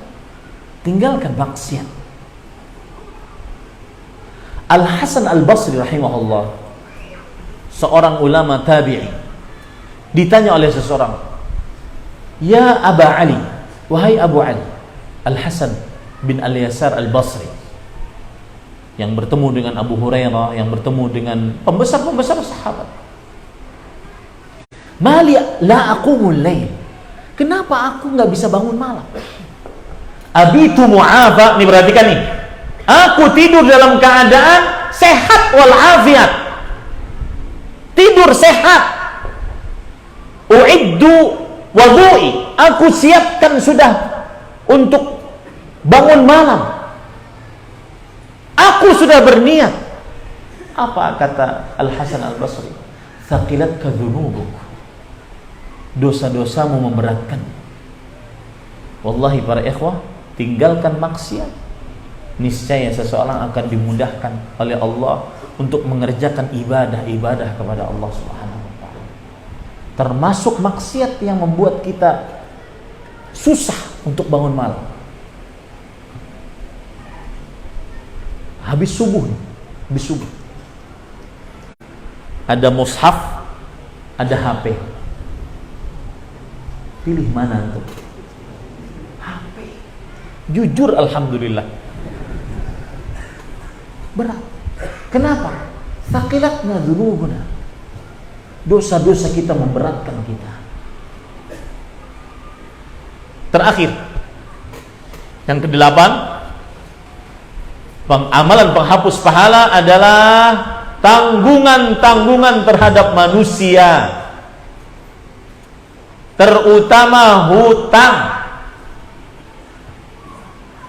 Tinggalkan maksiat. Al-Hasan Al-Basri rahimahullah, seorang ulama tabi'i, ditanya oleh seseorang, "Ya Aba Ali," wahai Abu Ali, Al-Hasan bin Al-Yasar Al-Basri, yang bertemu dengan Abu Hurairah, yang bertemu dengan pembesar-pembesar sahabat. "Mali la aqumul lail." Kenapa aku nggak bisa bangun malam? "Abitu mu'afa," nih perhatikan nih. Aku tidur dalam keadaan sehat walafiat. Tidur sehat. Uiddu wudu'i. Aku siapkan sudah untuk bangun malam. Aku sudah berniat. Apa kata Al-Hasan Al-Basri? Thaqilatka dzunubuk. Dosa-dosamu memberatkan. Wallahi para ikhwah, tinggalkan maksiat. Niscaya seseorang akan dimudahkan oleh Allah untuk mengerjakan ibadah-ibadah kepada Allah Subhanahu wa taala. Termasuk maksiat yang membuat kita susah untuk bangun malam. Habis subuh. Ada mushaf, ada HP. Pilih mana tuh? HP. Jujur alhamdulillah. Berat. Kenapa? Thaqilatna dzunubuna. Dosa-dosa kita memberatkan kita. Terakhir, yang ke-8, amalan penghapus pahala adalah tanggungan-tanggungan terhadap manusia, terutama hutang.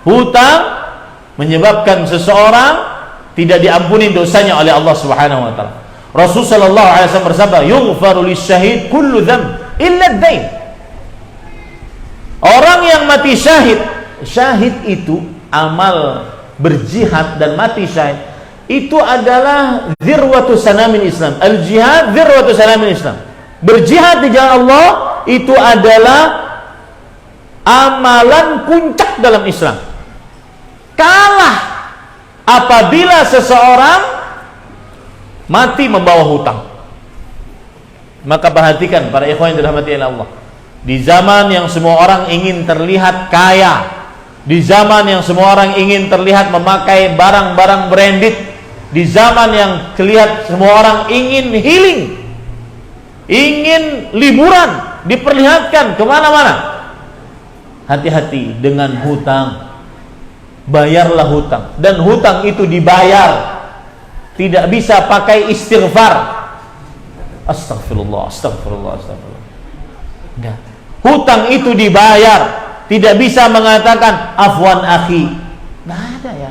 Hutang menyebabkan seseorang tidak diampuni dosanya oleh Allah Subhanahu wa taala. Rasul sallallahu alaihi wasallam bersabda, "Yughfaru lisyahid kullu dzamb illa ad-dain." Orang yang mati syahid, syahid itu amal berjihad dan mati syahid itu adalah zirwatu sanamin Islam. Al-jihad zirwatu sanamin Islam. Berjihad di jalan Allah itu adalah amalan puncak dalam Islam. Kalah apabila seseorang mati membawa hutang. Maka perhatikan para ikhwan yang dirahmati Allah. Di zaman yang semua orang ingin terlihat kaya, di zaman yang semua orang ingin terlihat memakai barang-barang branded, di zaman yang terlihat semua orang ingin healing, ingin liburan, diperlihatkan kemana-mana. Hati-hati dengan hutang. Bayarlah hutang. Dan hutang itu dibayar. Tidak bisa pakai istighfar. Astagfirullah, astagfirullah, astagfirullah. Enggak. Hutang itu dibayar. Tidak bisa mengatakan afwan akhi. Nggak ada ya.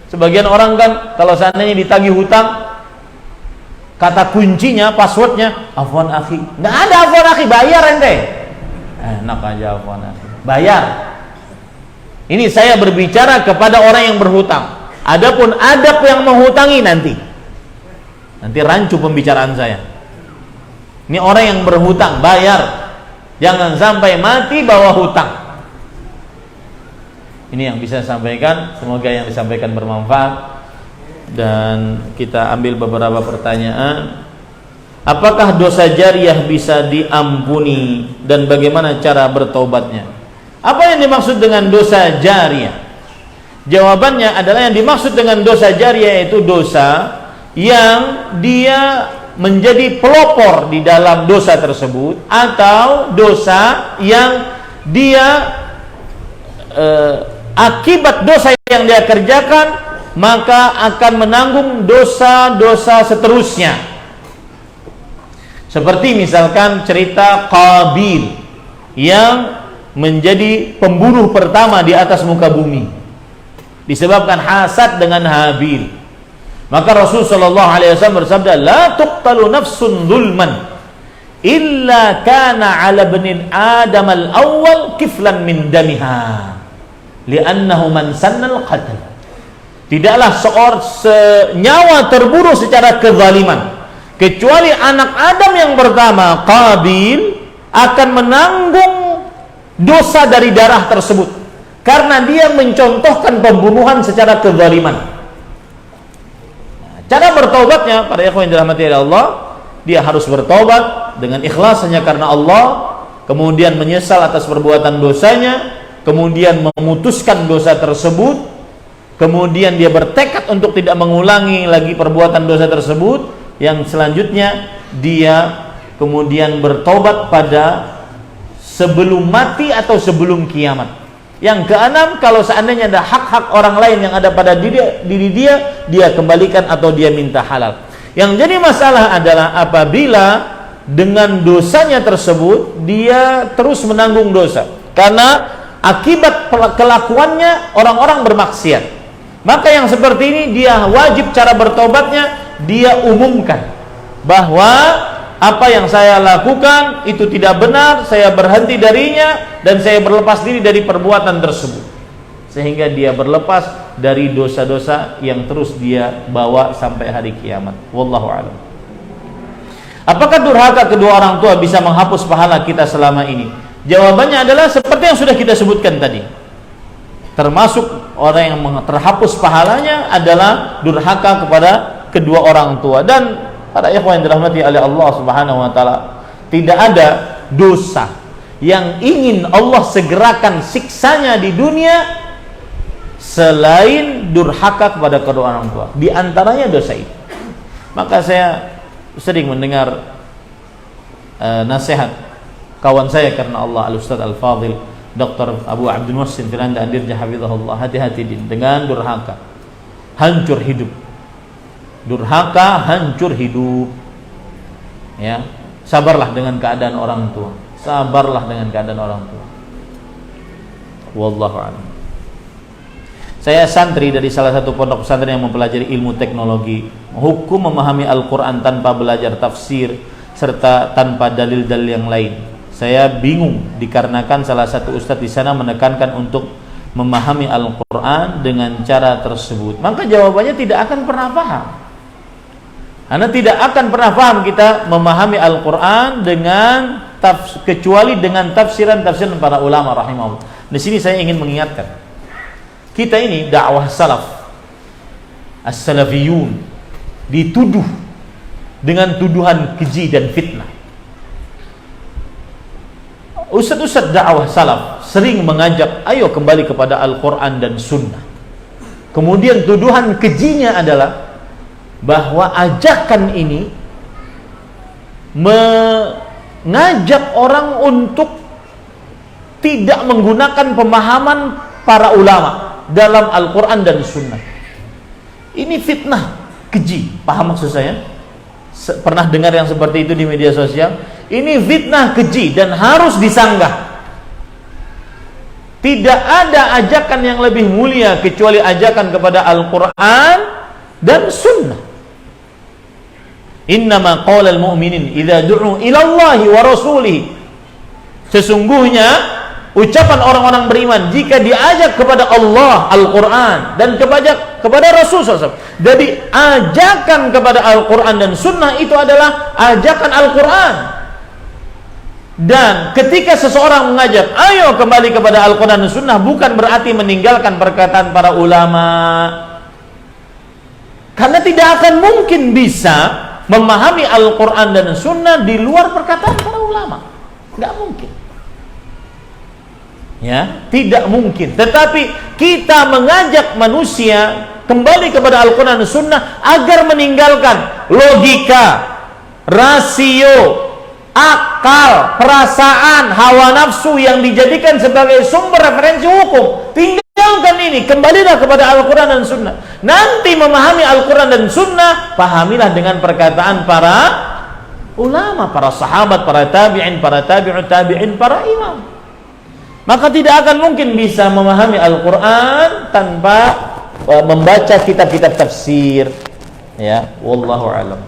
Sebagian orang kan kalau seandainya ditagih hutang, kata kuncinya, passwordnya afwan akhi. Nggak ada afwan akhi, bayar ente. Enak aja afwan akhi. Bayar. Ini saya berbicara kepada orang yang berhutang. Adapun adab yang menghutangi nanti rancu pembicaraan saya. Ini orang yang berhutang, bayar. Jangan sampai mati bawa hutang. Ini yang bisa saya sampaikan, semoga yang disampaikan bermanfaat. Dan kita ambil beberapa pertanyaan. Apakah dosa jariyah bisa diampuni dan bagaimana cara bertobatnya? Apa yang dimaksud dengan dosa jariyah? Jawabannya adalah yang dimaksud dengan dosa jariyah itu dosa yang dia menjadi pelopor di dalam dosa tersebut, atau dosa yang dia akibat dosa yang dia kerjakan maka akan menanggung dosa-dosa seterusnya. Seperti misalkan cerita Qabil yang menjadi pembunuh pertama di atas muka bumi disebabkan hasad dengan Habil. Maka Rasulullah SAW bersabda, la tuqtalu nafsun zulman illa kana ala bani Adam al-awwal kiflan min damiha li'annahu man sanna al-qatl. Tidaklah senyawa terbunuh secara kezaliman kecuali anak Adam yang pertama, Qabil, akan menanggung dosa dari darah tersebut karena dia mencontohkan pembunuhan secara kezaliman. Cara bertobatnya, para ikhwan yang dirahmati Allah, dia harus bertobat dengan ikhlas hanya karena Allah, kemudian menyesal atas perbuatan dosanya, kemudian memutuskan dosa tersebut, kemudian dia bertekad untuk tidak mengulangi lagi perbuatan dosa tersebut. Yang selanjutnya dia kemudian bertobat pada sebelum mati atau sebelum kiamat. Yang keenam, kalau seandainya ada hak-hak orang lain yang ada pada diri dia, dia kembalikan atau dia minta halal. Yang jadi masalah adalah apabila dengan dosanya tersebut dia terus menanggung dosa karena akibat kelakuannya orang-orang bermaksiat. Maka yang seperti ini dia wajib cara bertobatnya dia umumkan bahwa apa yang saya lakukan itu tidak benar, saya berhenti darinya dan saya berlepas diri dari perbuatan tersebut, sehingga dia berlepas dari dosa-dosa yang terus dia bawa sampai hari kiamat. Wallahu a'lam. Apakah durhaka kedua orang tua bisa menghapus pahala kita selama ini? Jawabannya adalah seperti yang sudah kita sebutkan tadi. Termasuk orang yang terhapus pahalanya adalah durhaka kepada kedua orang tua. Dan para ikhwan yang dirahmati oleh Allah Subhanahu wa taala, tidak ada dosa yang ingin Allah segerakan siksanya di dunia selain durhaka kepada kedua orang tua. Di antaranya dosa itu. Maka saya sering mendengar nasihat kawan saya karena Allah, Al-Ustaz Al-Fadhil Dr. Abu Abdul Muhsin Firanda Andirja hafizahullah, hati-hati dengan durhaka, hancur hidup. Durhaka hancur hidup. Ya, sabarlah dengan keadaan orang tua. Sabarlah dengan keadaan orang tua. Wallahu a'lam. Saya santri dari salah satu pondok pesantren yang mempelajari ilmu teknologi, hukum memahami Al-Qur'an tanpa belajar tafsir serta tanpa dalil-dalil yang lain. Saya bingung dikarenakan salah satu ustadz di sana menekankan untuk memahami Al-Qur'an dengan cara tersebut. Maka jawabannya tidak akan pernah paham. Karena tidak akan pernah paham kita memahami Al-Qur'an dengan kecuali dengan tafsiran-tafsiran para ulama rahimahullah. Di sini saya ingin mengingatkan, kita ini dakwah salaf, as-salafiyun, dituduh dengan tuduhan keji dan fitnah. Ustadz-ustadz dakwah salaf sering mengajak, ayo kembali kepada Al-Quran dan Sunnah. Kemudian tuduhan kejinya adalah bahwa ajakan ini mengajak orang untuk tidak menggunakan pemahaman para ulama dalam Al-Quran dan Sunnah. Ini fitnah keji. Paham maksud saya? Pernah dengar yang seperti itu di media sosial? Ini fitnah keji dan harus disanggah. Tidak ada ajakan yang lebih mulia kecuali ajakan kepada Al-Quran dan Sunnah. Innama qala al-mu'minin idza du'u ila Allahi wa rasulihi. Sesungguhnya ucapan orang-orang beriman jika diajak kepada Allah, Al-Quran, dan kepada Rasul SAW. Jadi ajakan kepada Al-Quran dan Sunnah itu adalah ajakan Al-Quran. Dan ketika seseorang mengajak, ayo kembali kepada Al-Quran dan Sunnah, bukan berarti meninggalkan perkataan para ulama. Karena tidak akan mungkin bisa memahami Al-Quran dan Sunnah di luar perkataan para ulama. Tidak mungkin. Ya, tidak mungkin. Tetapi kita mengajak manusia kembali kepada Al-Quran dan Sunnah agar meninggalkan logika, rasio, akal, perasaan, hawa nafsu yang dijadikan sebagai sumber referensi hukum. Tinggalkan ini, kembalilah kepada Al-Quran dan Sunnah. Nanti memahami Al-Quran dan Sunnah, pahamilah dengan perkataan para ulama, para sahabat, para tabi'in, para tabi'ut tabi'in, para imam. Maka tidak akan mungkin bisa memahami Al-Quran tanpa membaca kitab-kitab tafsir. Ya, wallahu a'lam.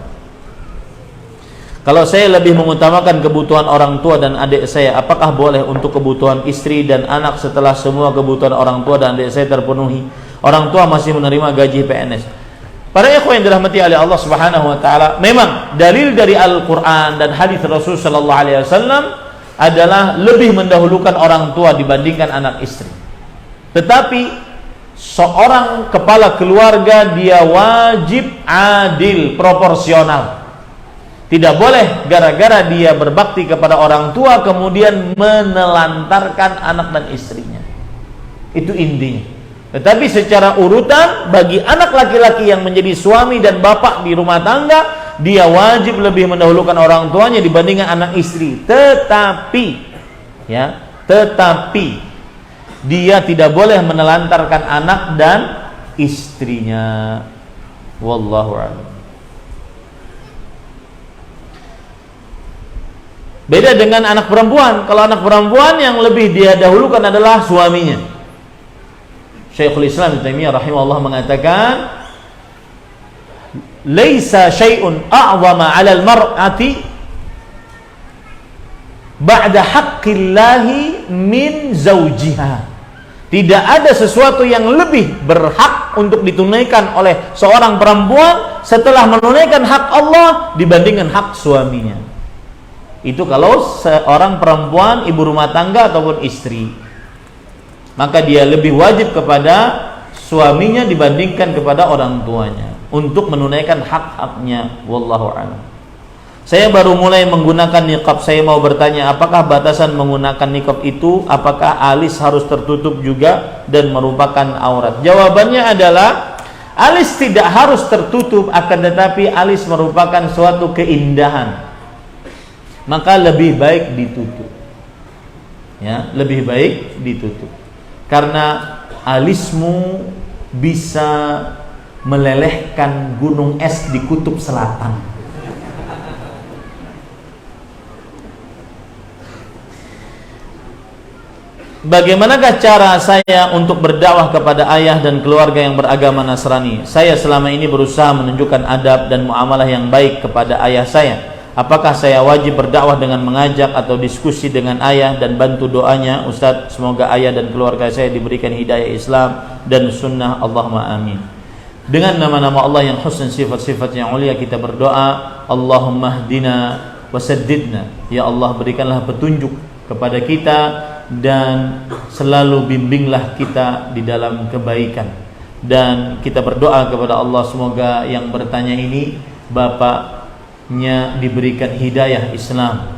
Kalau saya lebih mengutamakan kebutuhan orang tua dan adik saya, apakah boleh untuk kebutuhan istri dan anak setelah semua kebutuhan orang tua dan adik saya terpenuhi? Orang tua masih menerima gaji PNS. Para ikhwan yang dirahmati oleh Allah Subhanahu wa taala, memang dalil dari Al-Qur'an dan hadis Rasul sallallahu alaihi wasallam adalah lebih mendahulukan orang tua dibandingkan anak istri. Tetapi seorang kepala keluarga dia wajib adil, proporsional. Tidak boleh gara-gara dia berbakti kepada orang tua kemudian menelantarkan anak dan istrinya. Itu intinya. Tetapi secara urutan bagi anak laki-laki yang menjadi suami dan bapak di rumah tangga, dia wajib lebih mendahulukan orang tuanya dibandingkan anak istri. Tetapi dia tidak boleh menelantarkan anak dan istrinya. Wallahu a'lam. Beda dengan anak perempuan. Kalau anak perempuan yang lebih dia dahulukan adalah suaminya. Syekhul Islam Ibnu Taimiyah rahimahullah mengatakan, laisa syai'un a'zama 'alal mar'ati ba'da haqqillahi min zawjiha. Tidak ada sesuatu yang lebih berhak untuk ditunaikan oleh seorang perempuan setelah menunaikan hak Allah dibandingkan hak suaminya. Itu kalau seorang perempuan ibu rumah tangga ataupun istri, maka dia lebih wajib kepada suaminya dibandingkan kepada orang tuanya untuk menunaikan hak-haknya. Wallahu a'lam. Saya baru mulai menggunakan niqab. Saya mau bertanya, apakah batasan menggunakan niqab itu, apakah alis harus tertutup juga dan merupakan aurat? Jawabannya adalah alis tidak harus tertutup, akan tetapi alis merupakan suatu keindahan. Maka lebih baik ditutup. Ya, lebih baik ditutup. Karena alismu bisa melelehkan gunung es di kutub selatan. Bagaimanakah cara saya untuk berdakwah kepada ayah dan keluarga yang beragama Nasrani? Saya selama ini berusaha menunjukkan adab dan muamalah yang baik kepada ayah saya. Apakah saya wajib berdakwah dengan mengajak atau diskusi dengan ayah dan bantu doanya? Ustaz, semoga ayah dan keluarga saya diberikan hidayah Islam dan sunnah. Allahumma amin. Dengan nama-nama Allah yang husn, sifat-sifat yang mulia, kita berdoa, Allahumma hdina wasaddidna. Ya Allah, berikanlah petunjuk kepada kita dan selalu bimbinglah kita di dalam kebaikan. Dan kita berdoa kepada Allah, semoga yang bertanya ini bapaknya diberikan hidayah Islam,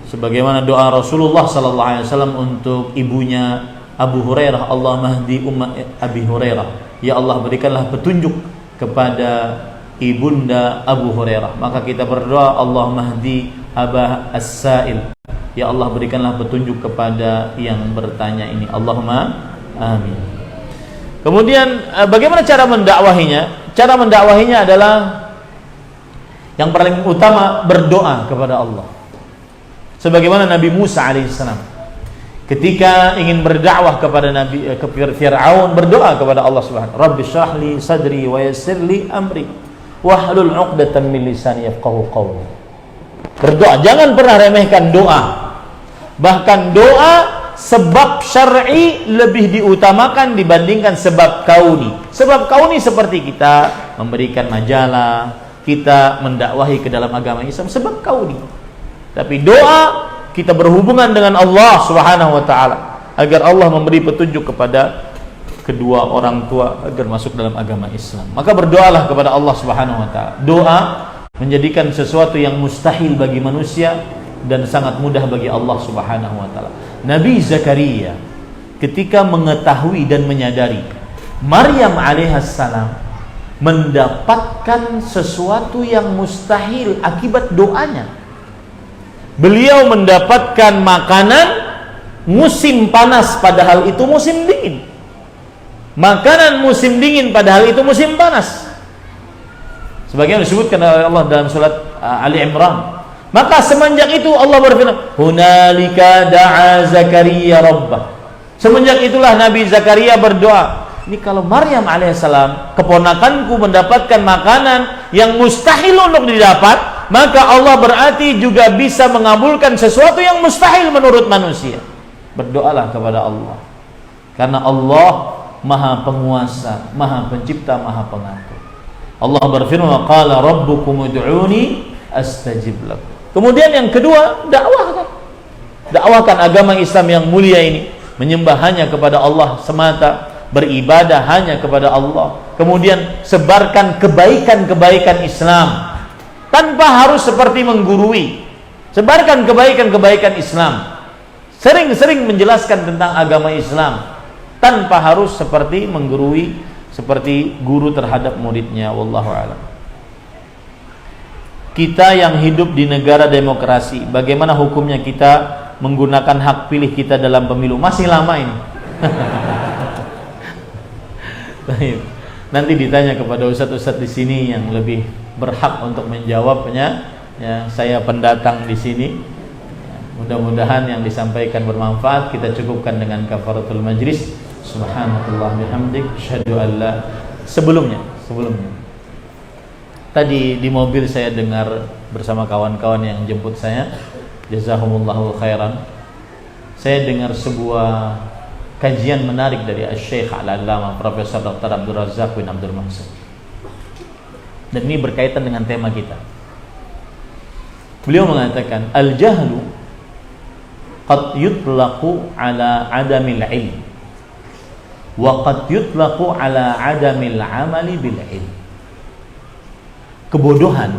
sebagaimana doa Rasulullah sallallahu alaihi wasallam untuk ibunya Abu Hurairah, Allah mahdi umma Abi Hurairah. Ya Allah, berikanlah petunjuk kepada ibunda Abu Hurairah. Maka kita berdoa, Allah mahdi Abah As-Sa'il. Ya Allah, berikanlah petunjuk kepada yang bertanya ini. Allahumma amin. Kemudian bagaimana cara mendakwahinya? Cara mendakwahinya adalah yang paling utama berdoa kepada Allah. Sebagaimana Nabi Musa alaihissalam ketika ingin berdakwah kepada Fir'aun, berdoa kepada Allah Subhanahu. Rabbi shrah li sadri wa yassir li amri wahlul 'uqdatam min lisani yafqahu qawli. Berdoa, jangan pernah remehkan doa. Bahkan doa sebab syar'i lebih diutamakan dibandingkan sebab kauni. Sebab kauni seperti kita memberikan majalah, kita mendakwahi ke dalam agama Islam, sebab kauni. Tapi doa kita berhubungan dengan Allah Subhanahu wa taala agar Allah memberi petunjuk kepada kedua orang tua agar masuk dalam agama Islam. Maka berdoalah kepada Allah Subhanahu wa taala. Doa menjadikan sesuatu yang mustahil bagi manusia dan sangat mudah bagi Allah Subhanahu wa taala. Nabi Zakaria ketika mengetahui dan menyadari Maryam alaihissalam mendapatkan sesuatu yang mustahil akibat doanya. Beliau mendapatkan makanan musim panas padahal itu musim dingin. Makanan musim dingin padahal itu musim panas. Sebagaimana disebutkan oleh Allah dalam surat Ali Imran. Maka semenjak itu Allah berfirman, "Hunalika da'a Zakaria rabbah." Semenjak itulah Nabi Zakaria berdoa. Ini kalau Maryam alaihissalam, keponakanku, mendapatkan makanan yang mustahil untuk didapat, maka Allah berarti juga bisa mengabulkan sesuatu yang mustahil menurut manusia. Berdoalah kepada Allah. Karena Allah Maha Penguasa, Maha Pencipta, Maha Pengatur. Allah berfirman, "Qala rabbukum ud'uni astajib lakum." Kemudian yang kedua, dakwahkan. Dakwahkan agama Islam yang mulia ini, menyembah hanya kepada Allah semata, beribadah hanya kepada Allah. Kemudian sebarkan kebaikan-kebaikan Islam tanpa harus seperti menggurui. Sebarkan kebaikan-kebaikan Islam. Sering-sering menjelaskan tentang agama Islam tanpa harus seperti menggurui, seperti guru terhadap muridnya. Wallahu a'lam. Kita yang hidup di negara demokrasi, bagaimana hukumnya kita menggunakan hak pilih kita dalam pemilu? Masih lama ini. Nanti ditanya kepada ustadz-ustadz di sini yang lebih berhak untuk menjawabnya. Ya, saya pendatang di sini. Mudah-mudahan yang disampaikan bermanfaat. Kita cukupkan dengan kafaratul majlis. Subhanallah bihamdik asyhadu an la. Sebelumnya tadi di mobil saya dengar bersama kawan-kawan yang jemput saya, jazahumullahu khairan, saya dengar sebuah kajian menarik dari Syekh Al-Allamah Profesor Dr. Abdul Razak bin Abdul Muhsin. Dan ini berkaitan dengan tema kita. Beliau mengatakan, al-jahlu qad yutlaqu ala adamil ilm wa qad yutlaqu ala adamil amali bil ilm. Kebodohan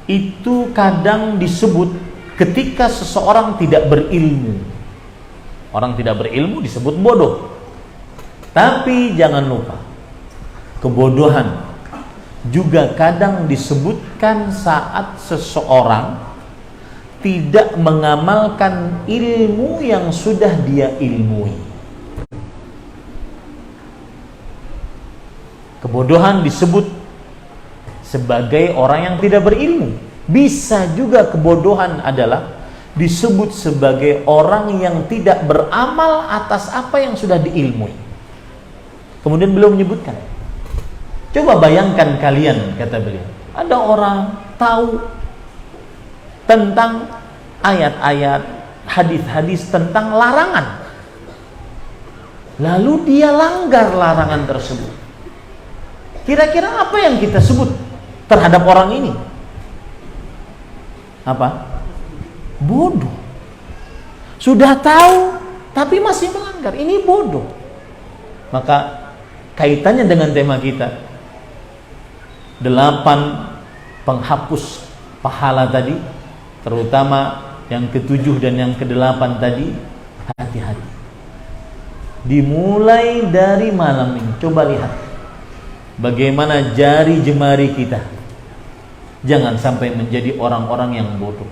itu kadang disebut ketika seseorang tidak berilmu. Orang tidak berilmu disebut bodoh. Tapi jangan lupa, kebodohan juga kadang disebutkan saat seseorang tidak mengamalkan ilmu yang sudah dia ilmui. Kebodohan disebut sebagai orang yang tidak berilmu. Bisa juga kebodohan adalah disebut sebagai orang yang tidak beramal atas apa yang sudah diilmui. Kemudian beliau menyebutkan, coba bayangkan kalian, kata beliau, ada orang tahu tentang ayat-ayat, hadis-hadis tentang larangan, lalu dia langgar larangan tersebut. Kira-kira apa yang kita sebut terhadap orang ini? Apa? Bodoh. Sudah tahu tapi masih melanggar. Ini bodoh. Maka kaitannya dengan tema kita, 8 penghapus pahala tadi, terutama yang ke-7 dan yang ke-8 tadi, hati-hati. Dimulai dari malam ini, coba lihat bagaimana jari jemari kita. Jangan sampai menjadi orang-orang yang bodoh.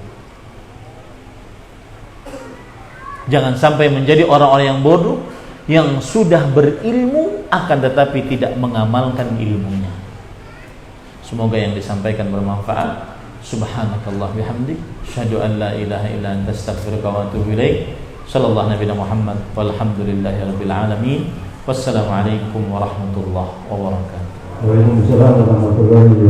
Jangan sampai menjadi orang-orang yang bodoh, yang sudah berilmu akan tetapi tidak mengamalkan ilmunya. Semoga yang disampaikan bermanfaat. Subhanakallah bihamdik, asyhadu an la ilaha illa anta, astaghfiruka wa atubu ilaik. Sallallahu nabiyana Muhammad walhamdulillahirabbil alamin. Wassalamualaikum warahmatullahi wabarakatuh. Waalaikumsalam warahmatullahi wabarakatuh.